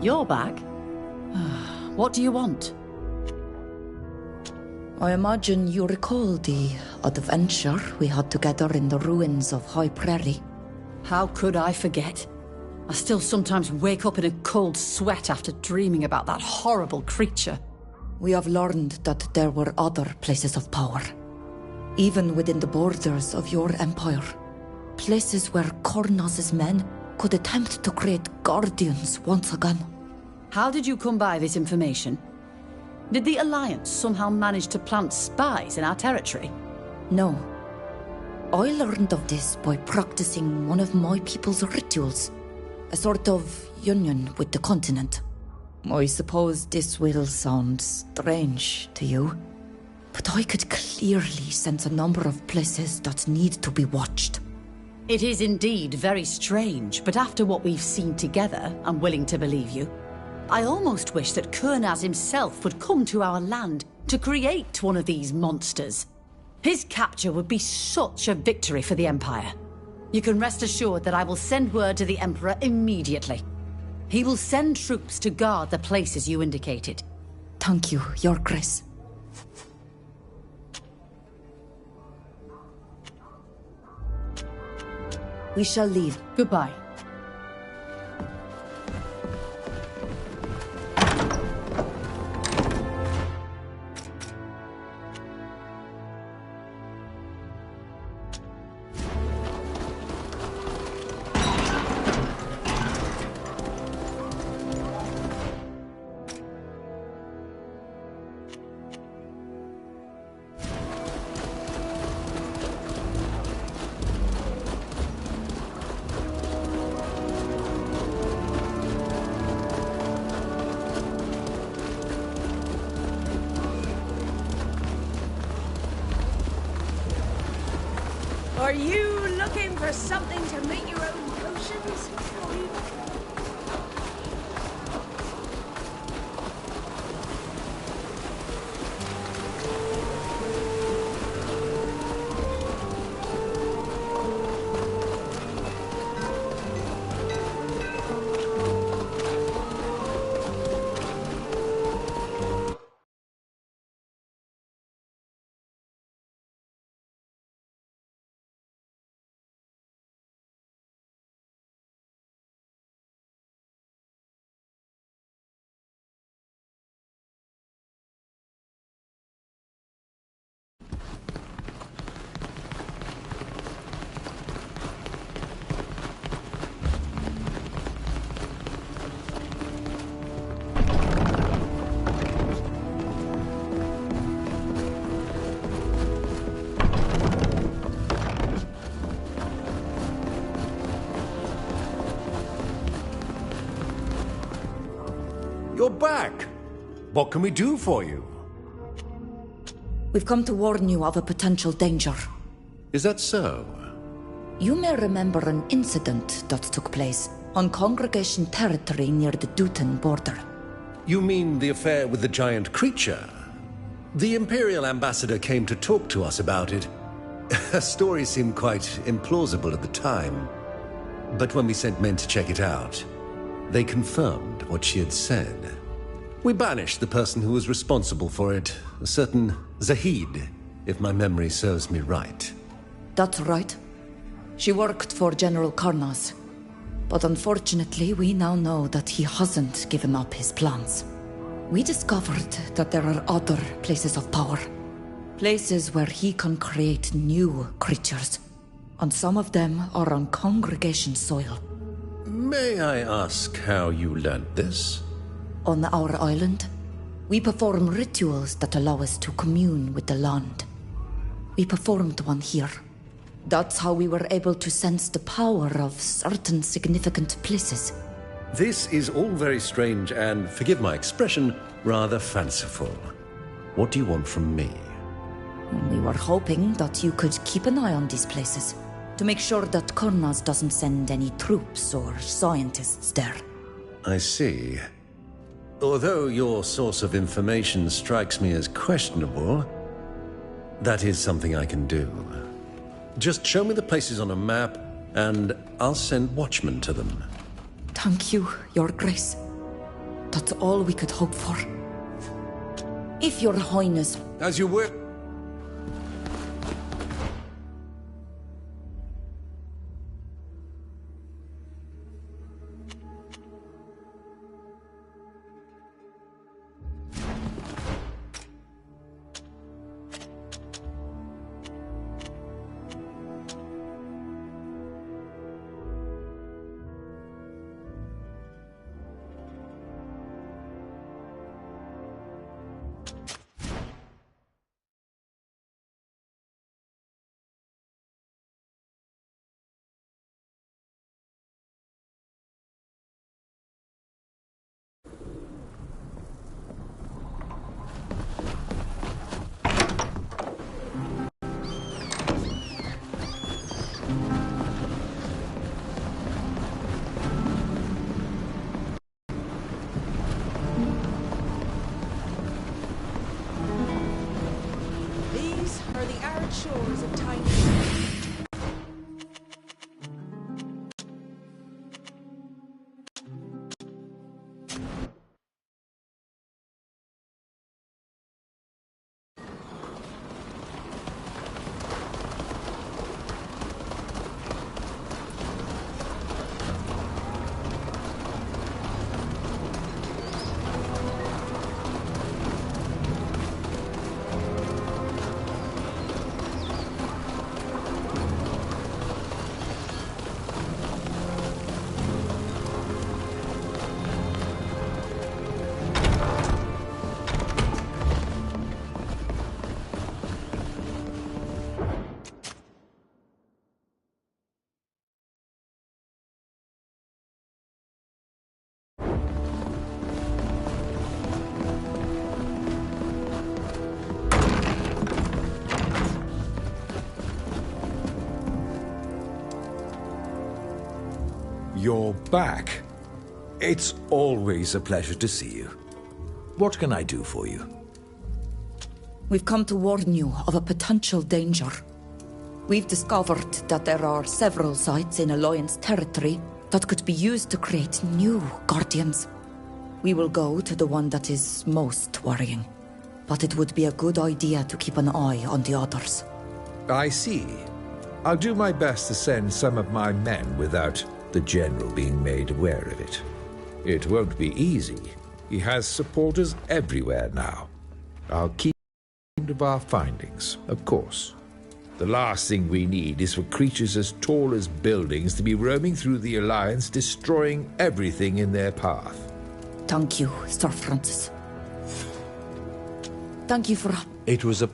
You're back? What do you want? I imagine you recall the adventure we had together in the ruins of High Prairie. How could I forget? I still sometimes wake up in a cold sweat after dreaming about that horrible creature. We have learned that there were other places of power, even within the borders of your empire. Places where Kornaz's men could attempt to create guardians once again. How did you come by this information? Did the Alliance somehow manage to plant spies in our territory? No. I learned of this by practicing one of my people's rituals. A sort of union with the continent. I suppose this will sound strange to you, but I could clearly sense a number of places that need to be watched. It is indeed very strange, but after what we've seen together, I'm willing to believe you. I almost wish that Kurnaz himself would come to our land to create one of these monsters. His capture would be such a victory for the Empire. You can rest assured that I will send word to the Emperor immediately. He will send troops to guard the places you indicated. Thank you, Your Grace. We shall leave. Goodbye. Are you looking for something to make your own potions? You're back! What can we do for you? We've come to warn you of a potential danger. Is that so? You may remember an incident that took place on Congregation territory near the Dutan border. You mean the affair with the giant creature? The Imperial Ambassador came to talk to us about it. Her story seemed quite implausible at the time. But when we sent men to check it out, they confirmed what she had said. We banished the person who was responsible for it, a certain Zahid, if my memory serves me right. That's right. She worked for General Karnaz. But unfortunately, we now know that he hasn't given up his plans. We discovered that there are other places of power. Places where he can create new creatures. And some of them are on Congregation soil. May I ask how you learned this? On our island, we perform rituals that allow us to commune with the land. We performed one here. That's how we were able to sense the power of certain significant places. This is all very strange and, forgive my expression, rather fanciful. What do you want from me? We were hoping that you could keep an eye on these places, to make sure that Kornaz doesn't send any troops or scientists there. I see. Although your source of information strikes me as questionable, that is something I can do. Just show me the places on a map, and I'll send watchmen to them. Thank you, Your Grace. That's all we could hope for. If your highness... As you were... These are the arid shores of tiny... You're back. It's always a pleasure to see you. What can I do for you? We've come to warn you of a potential danger. We've discovered that there are several sites in Alliance territory that could be used to create new Guardians. We will go to the one that is most worrying, but it would be a good idea to keep an eye on the others. I see. I'll do my best to send some of my men without the General being made aware of it. It won't be easy. He has supporters everywhere now. I'll keep track of our findings, of course. The last thing we need is for creatures as tall as buildings to be roaming through the Alliance, destroying everything in their path. Thank you, Sir Francis. Thank you for... It was a...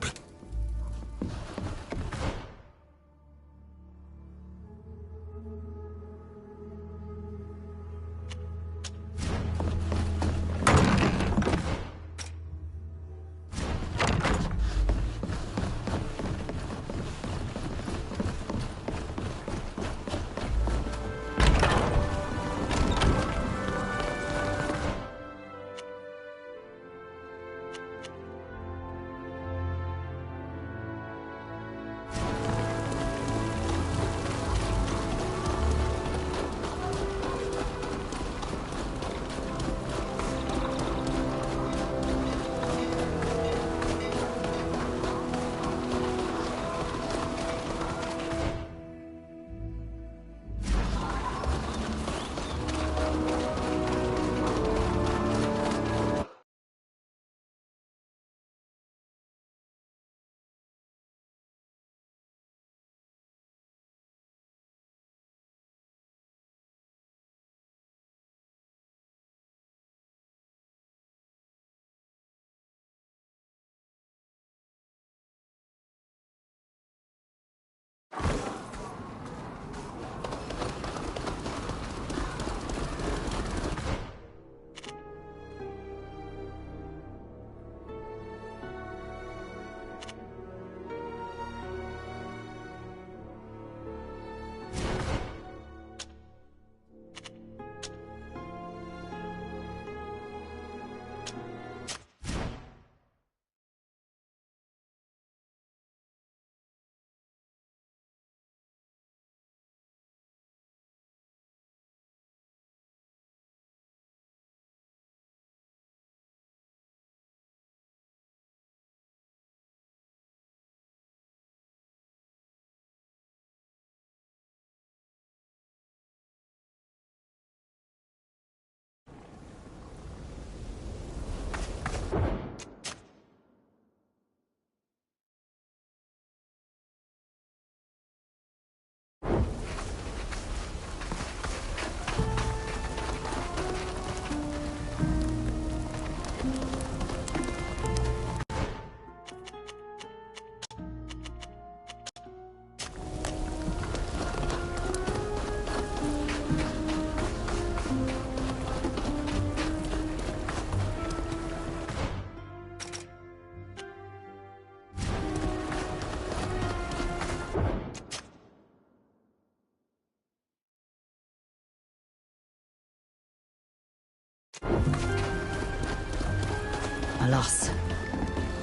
Alas,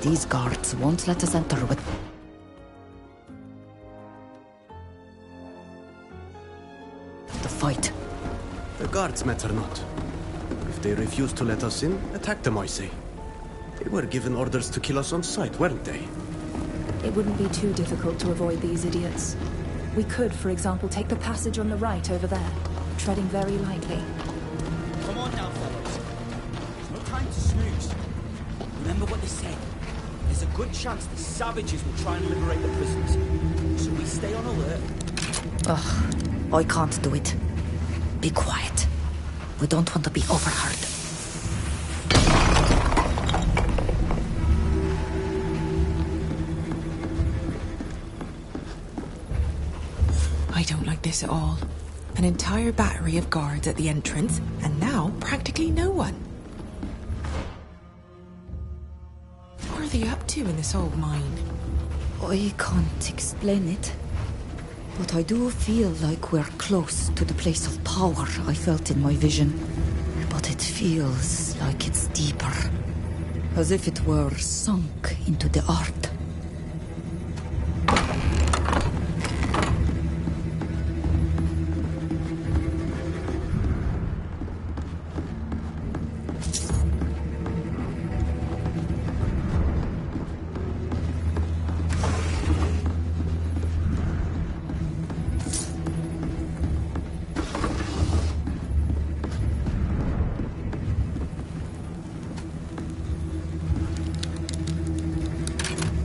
these guards won't let us enter with... the fight. The guards matter not. If they refuse to let us in, attack them, I say. They were given orders to kill us on sight, weren't they? It wouldn't be too difficult to avoid these idiots. We could, for example, take the passage on the right over there, treading very lightly. Come on now, fellows. There's no time to snooze. Remember what they said. There's a good chance the savages will try and liberate the prisoners. So we stay on alert. Ugh, I can't do it. Be quiet. We don't want to be overheard. I don't like this at all. An entire battery of guards at the entrance, and now practically no one. What are they up to in this old mine? I can't explain it. But I do feel like we're close to the place of power I felt in my vision. But it feels like it's deeper. As if it were sunk into the earth.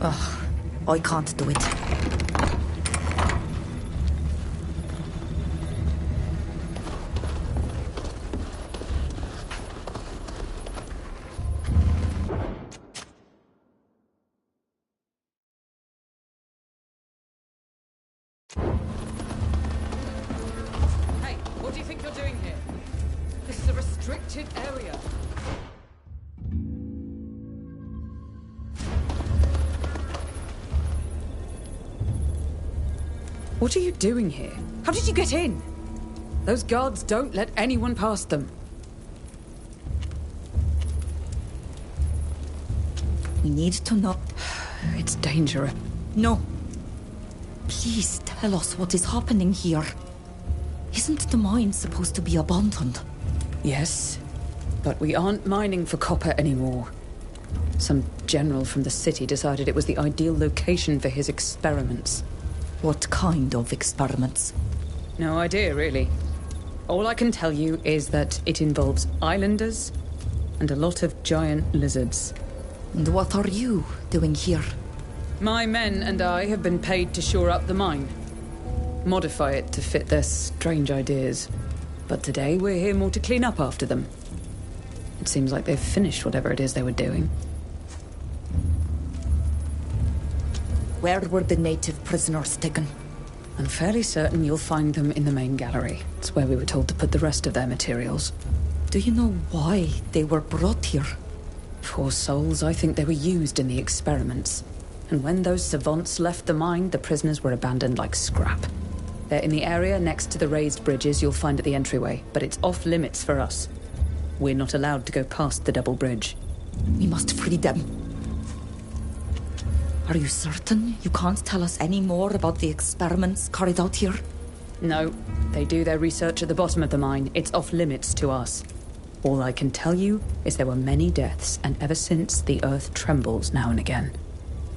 Ugh, I can't do it. Hey, what do you think you're doing here? This is a restricted area. What are you doing here? How did you get in? Those guards don't let anyone past them. We need to know. It's dangerous. No. Please tell us what is happening here. Isn't the mine supposed to be abandoned? Yes, but we aren't mining for copper anymore. Some general from the city decided it was the ideal location for his experiments. What kind of experiments? No idea, really. All I can tell you is that it involves islanders and a lot of giant lizards. And what are you doing here? My men and I have been paid to shore up the mine. Modify it to fit their strange ideas. But today we're here more to clean up after them. It seems like they've finished whatever it is they were doing. Where were the native prisoners taken? I'm fairly certain you'll find them in the main gallery. It's where we were told to put the rest of their materials. Do you know why they were brought here? Poor souls, I think they were used in the experiments. And when those savants left the mine, the prisoners were abandoned like scrap. They're in the area next to the raised bridges you'll find at the entryway, but it's off limits for us. We're not allowed to go past the double bridge. We must free them. Are you certain you can't tell us any more about the experiments carried out here? No, they do their research at the bottom of the mine. It's off limits to us. All I can tell you is there were many deaths, and ever since, the earth trembles now and again.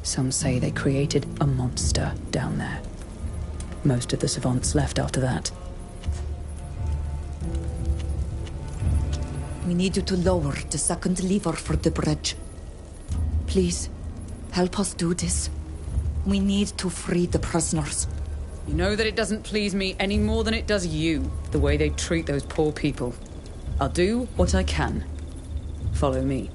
Some say they created a monster down there. Most of the savants left after that. We need you to lower the second lever for the bridge. Please. Help us do this. We need to free the prisoners. You know that it doesn't please me any more than it does you, the way they treat those poor people. I'll do what I can. Follow me.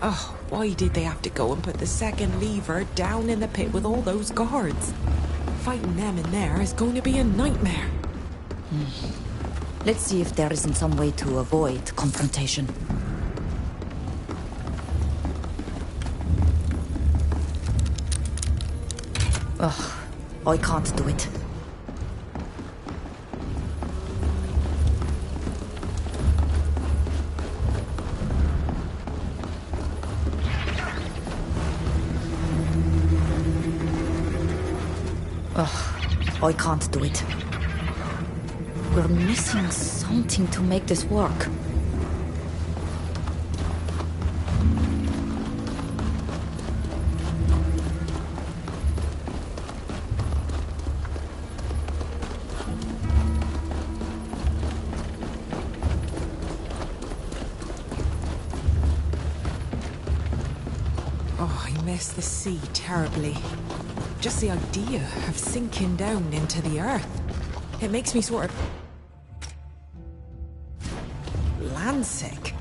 Oh, why did they have to go and put the second lever down in the pit with all those guards? Fighting them in there is going to be a nightmare. Let's see if there isn't some way to avoid confrontation. Ugh, I can't do it. I can't do it. We're missing something to make this work. Oh, I miss the sea terribly. Just the idea of sinking down into the earth. It makes me sort of... landsick.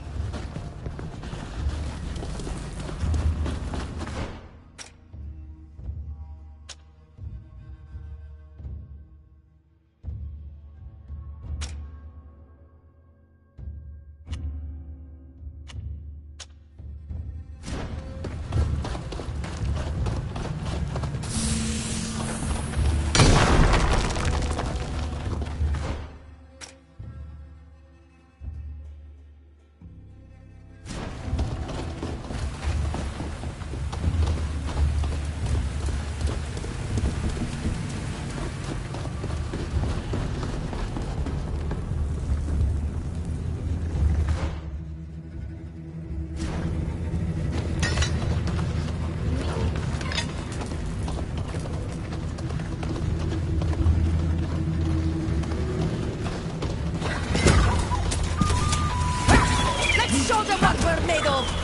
Show them what we're made of!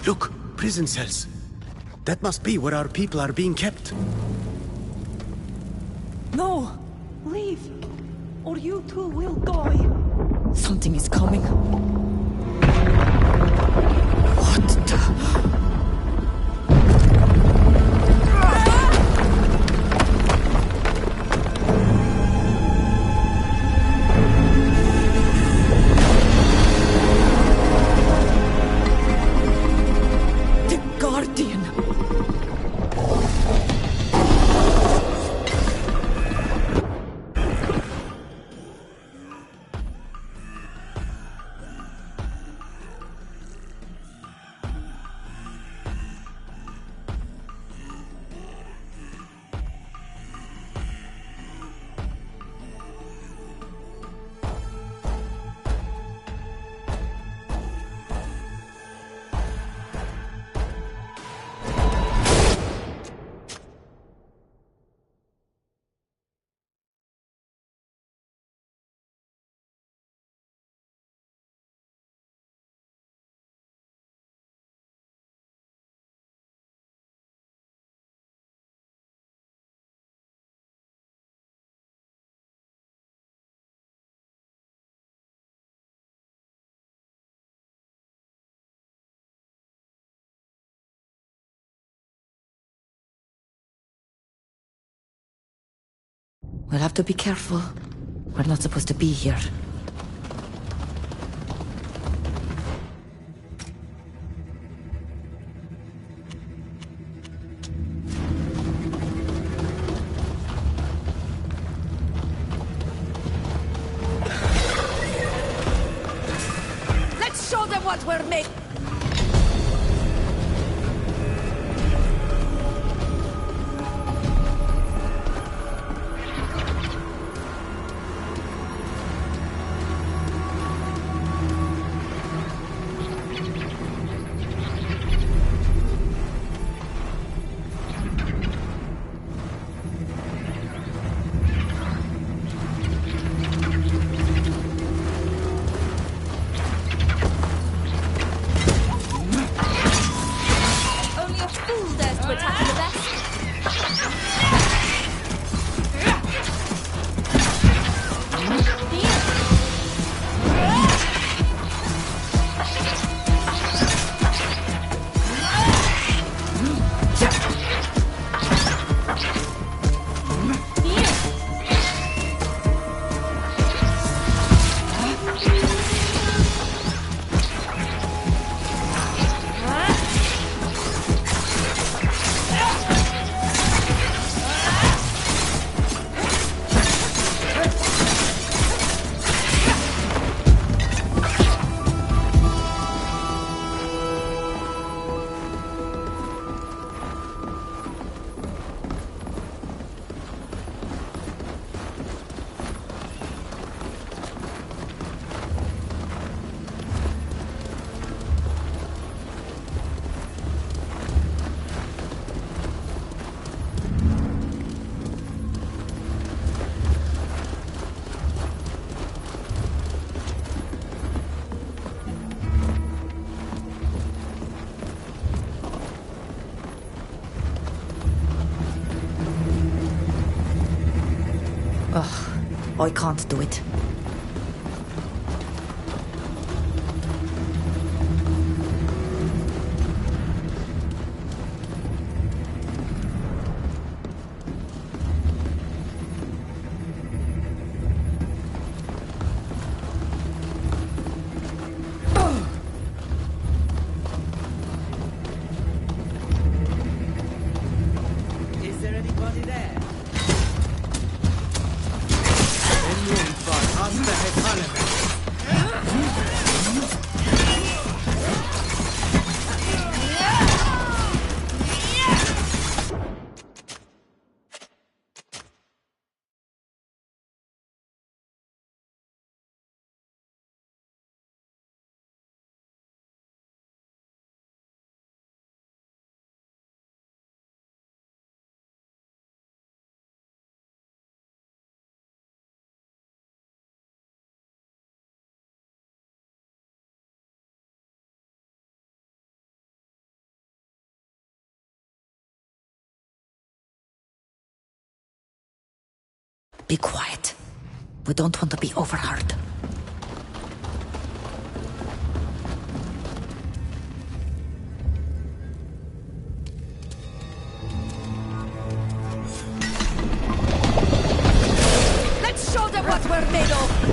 Look, prison cells. That must be where our people are being kept. No! Leave, or you too will die. Something is coming. What the... We'll have to be careful. We're not supposed to be here. Let's show them what we're made. I can't do it. Is there anybody there? Be quiet. We don't want to be overheard. Let's show them what we're made of.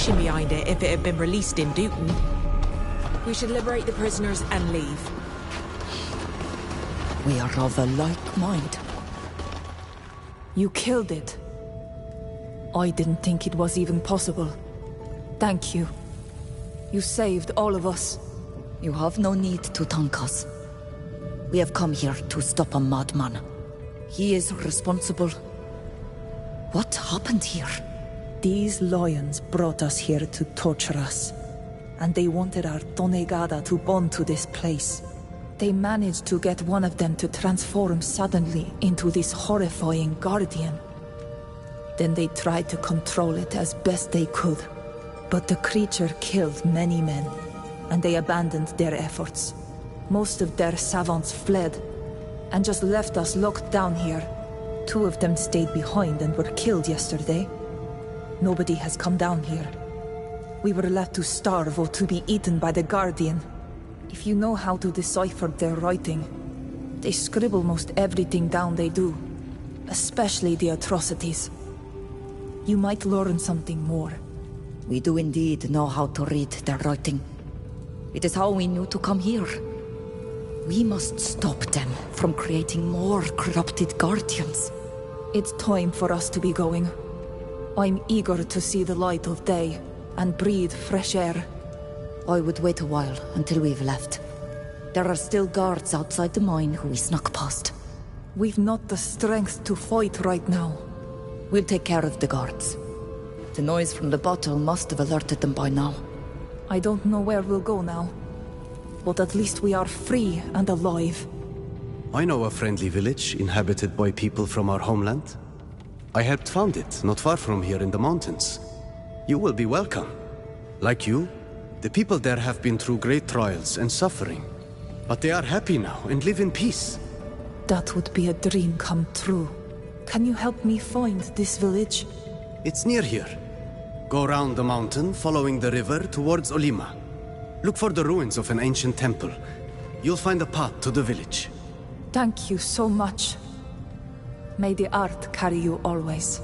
motivation behind it if it had been released in Dutton. We should liberate the prisoners and leave. We are of a like mind. You killed it. I didn't think it was even possible. Thank you. You saved all of us. You have no need to thank us. We have come here to stop a madman. He is responsible. What happened here? These lions brought us here to torture us. And they wanted our Tonegada to bond to this place. They managed to get one of them to transform suddenly into this horrifying guardian. Then they tried to control it as best they could. But the creature killed many men, and they abandoned their efforts. Most of their savants fled, and just left us locked down here. 2 of them stayed behind and were killed yesterday. Nobody has come down here. We were left to starve or to be eaten by the Guardian. If you know how to decipher their writing, they scribble most everything down they do, especially the atrocities. You might learn something more. We do indeed know how to read their writing. It is how we knew to come here. We must stop them from creating more corrupted guardians. It's time for us to be going. I'm eager to see the light of day and breathe fresh air. I would wait a while until we've left. There are still guards outside the mine who we snuck past. We've not the strength to fight right now. We'll take care of the guards. The noise from the bottle must have alerted them by now. I don't know where we'll go now. But at least we are free and alive. I know a friendly village inhabited by people from our homeland. I helped found it, not far from here in the mountains. You will be welcome. Like you, the people there have been through great trials and suffering. But they are happy now and live in peace. That would be a dream come true. Can you help me find this village? It's near here. Go round the mountain, following the river towards Olima. Look for the ruins of an ancient temple. You'll find a path to the village. Thank you so much. May the art carry you always.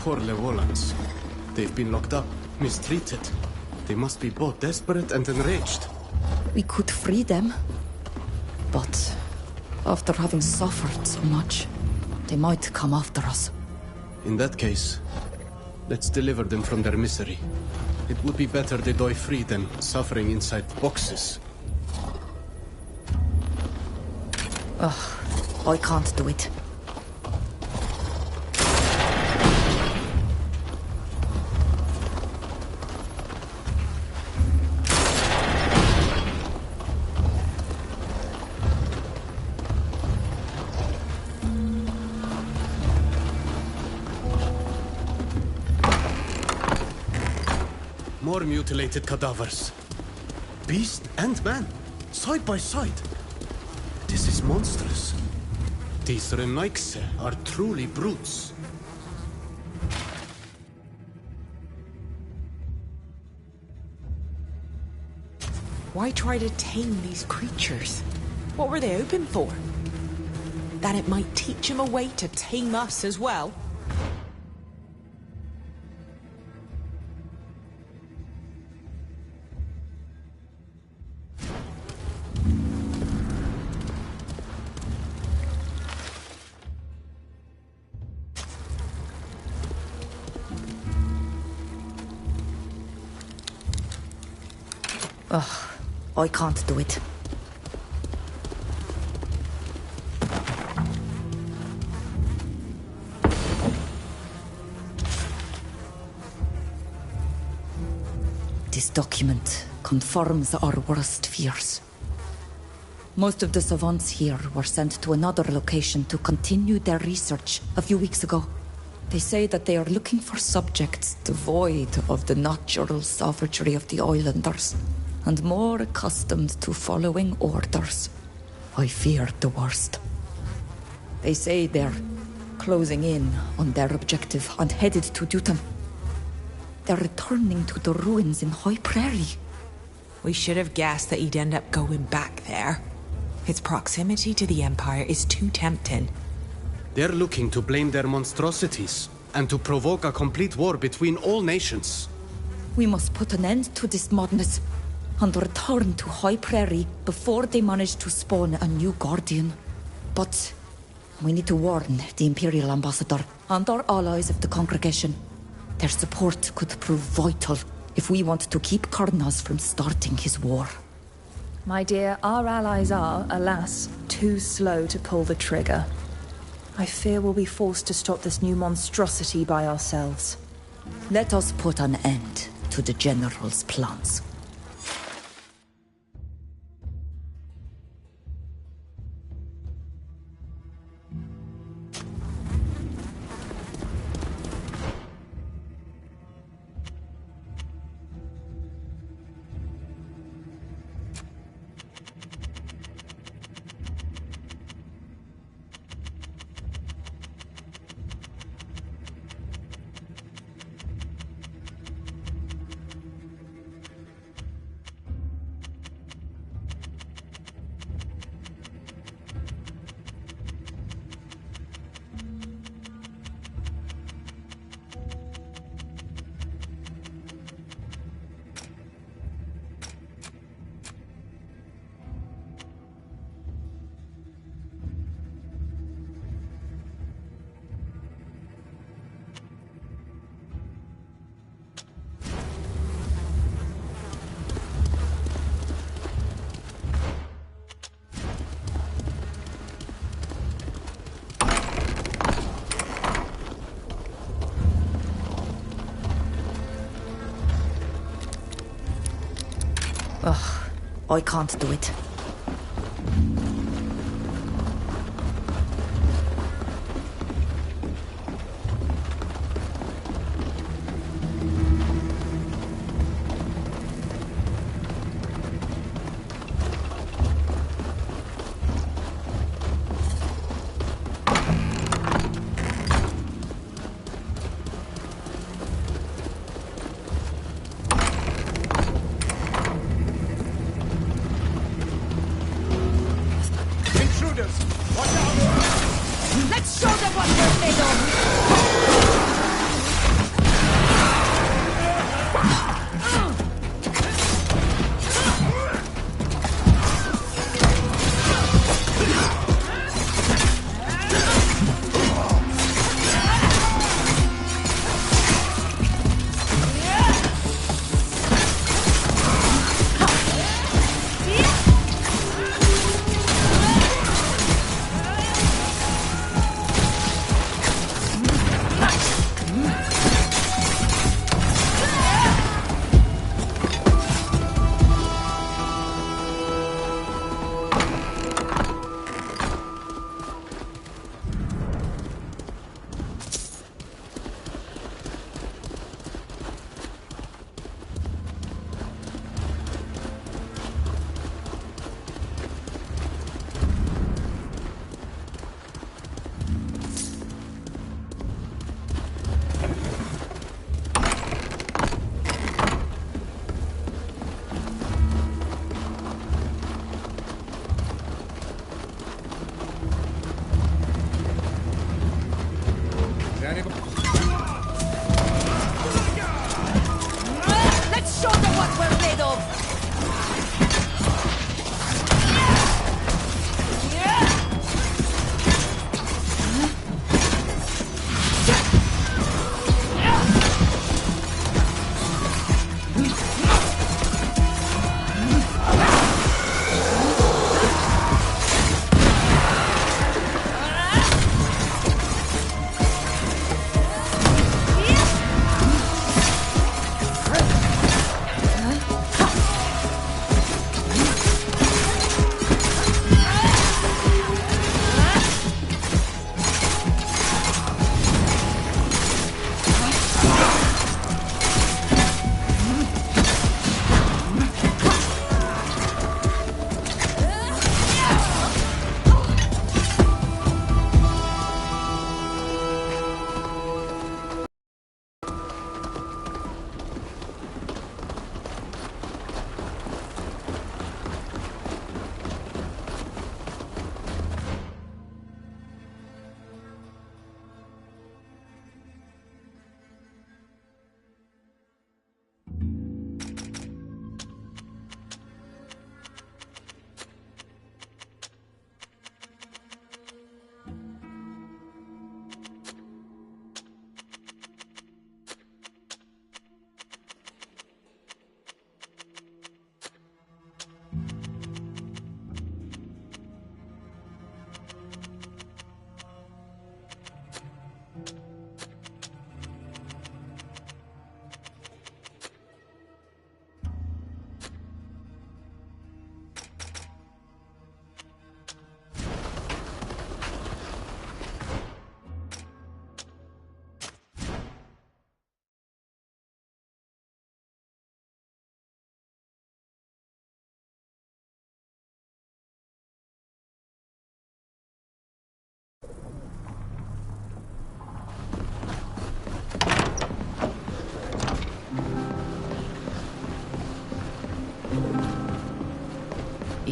poor Lewolans. They've been locked up, mistreated. They must be both desperate and enraged. We could free them. But after having suffered so much, they might come after us. In that case, let's deliver them from their misery. It would be better they die free than suffering inside boxes. Ugh, I can't do it. More mutilated cadavers. Beast and man, side by side. This is monstrous. These Renaikse are truly brutes. Why try to tame these creatures? What were they hoping for? That it might teach them a way to tame us as well? Ugh, I can't do it. This document confirms our worst fears. Most of the savants here were sent to another location to continue their research a few weeks ago. They say that they are looking for subjects devoid of the natural savagery of the islanders, and more accustomed to following orders. I fear the worst. They say they're closing in on their objective and headed to Dutan. They're returning to the ruins in High Prairie. We should have guessed that he'd end up going back there. Its proximity to the Empire is too tempting. They're looking to blame their monstrosities and to provoke a complete war between all nations. We must put an end to this madness and return to High Prairie before they manage to spawn a new Guardian. But we need to warn the Imperial Ambassador and our allies of the Congregation. Their support could prove vital if we want to keep Karnaz from starting his war. My dear, our allies are, alas, too slow to pull the trigger. I fear we'll be forced to stop this new monstrosity by ourselves. Let us put an end to the General's plans. Ugh, I can't do it. Let's show them what we're made of!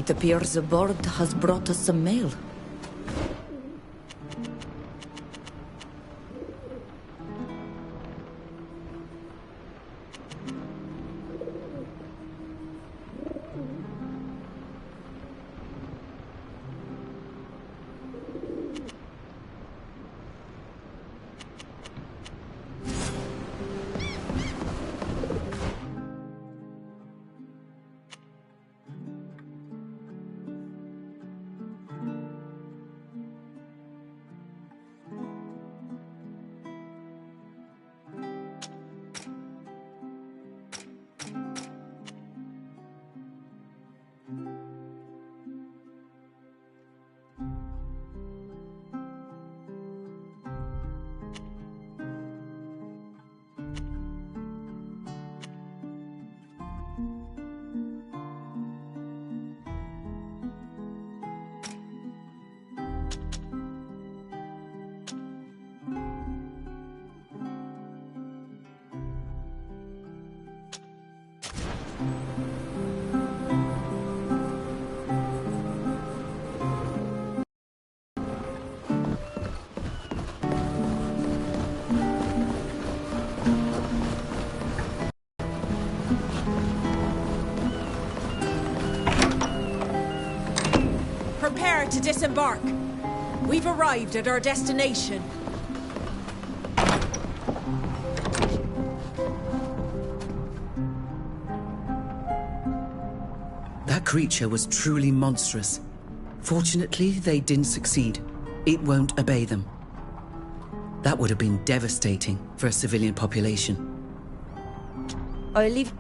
It appears a bird has brought us some mail. Prepare to disembark. We've arrived at our destination. That creature was truly monstrous. Fortunately, they didn't succeed. It won't obey them. That would have been devastating for a civilian population. Olive...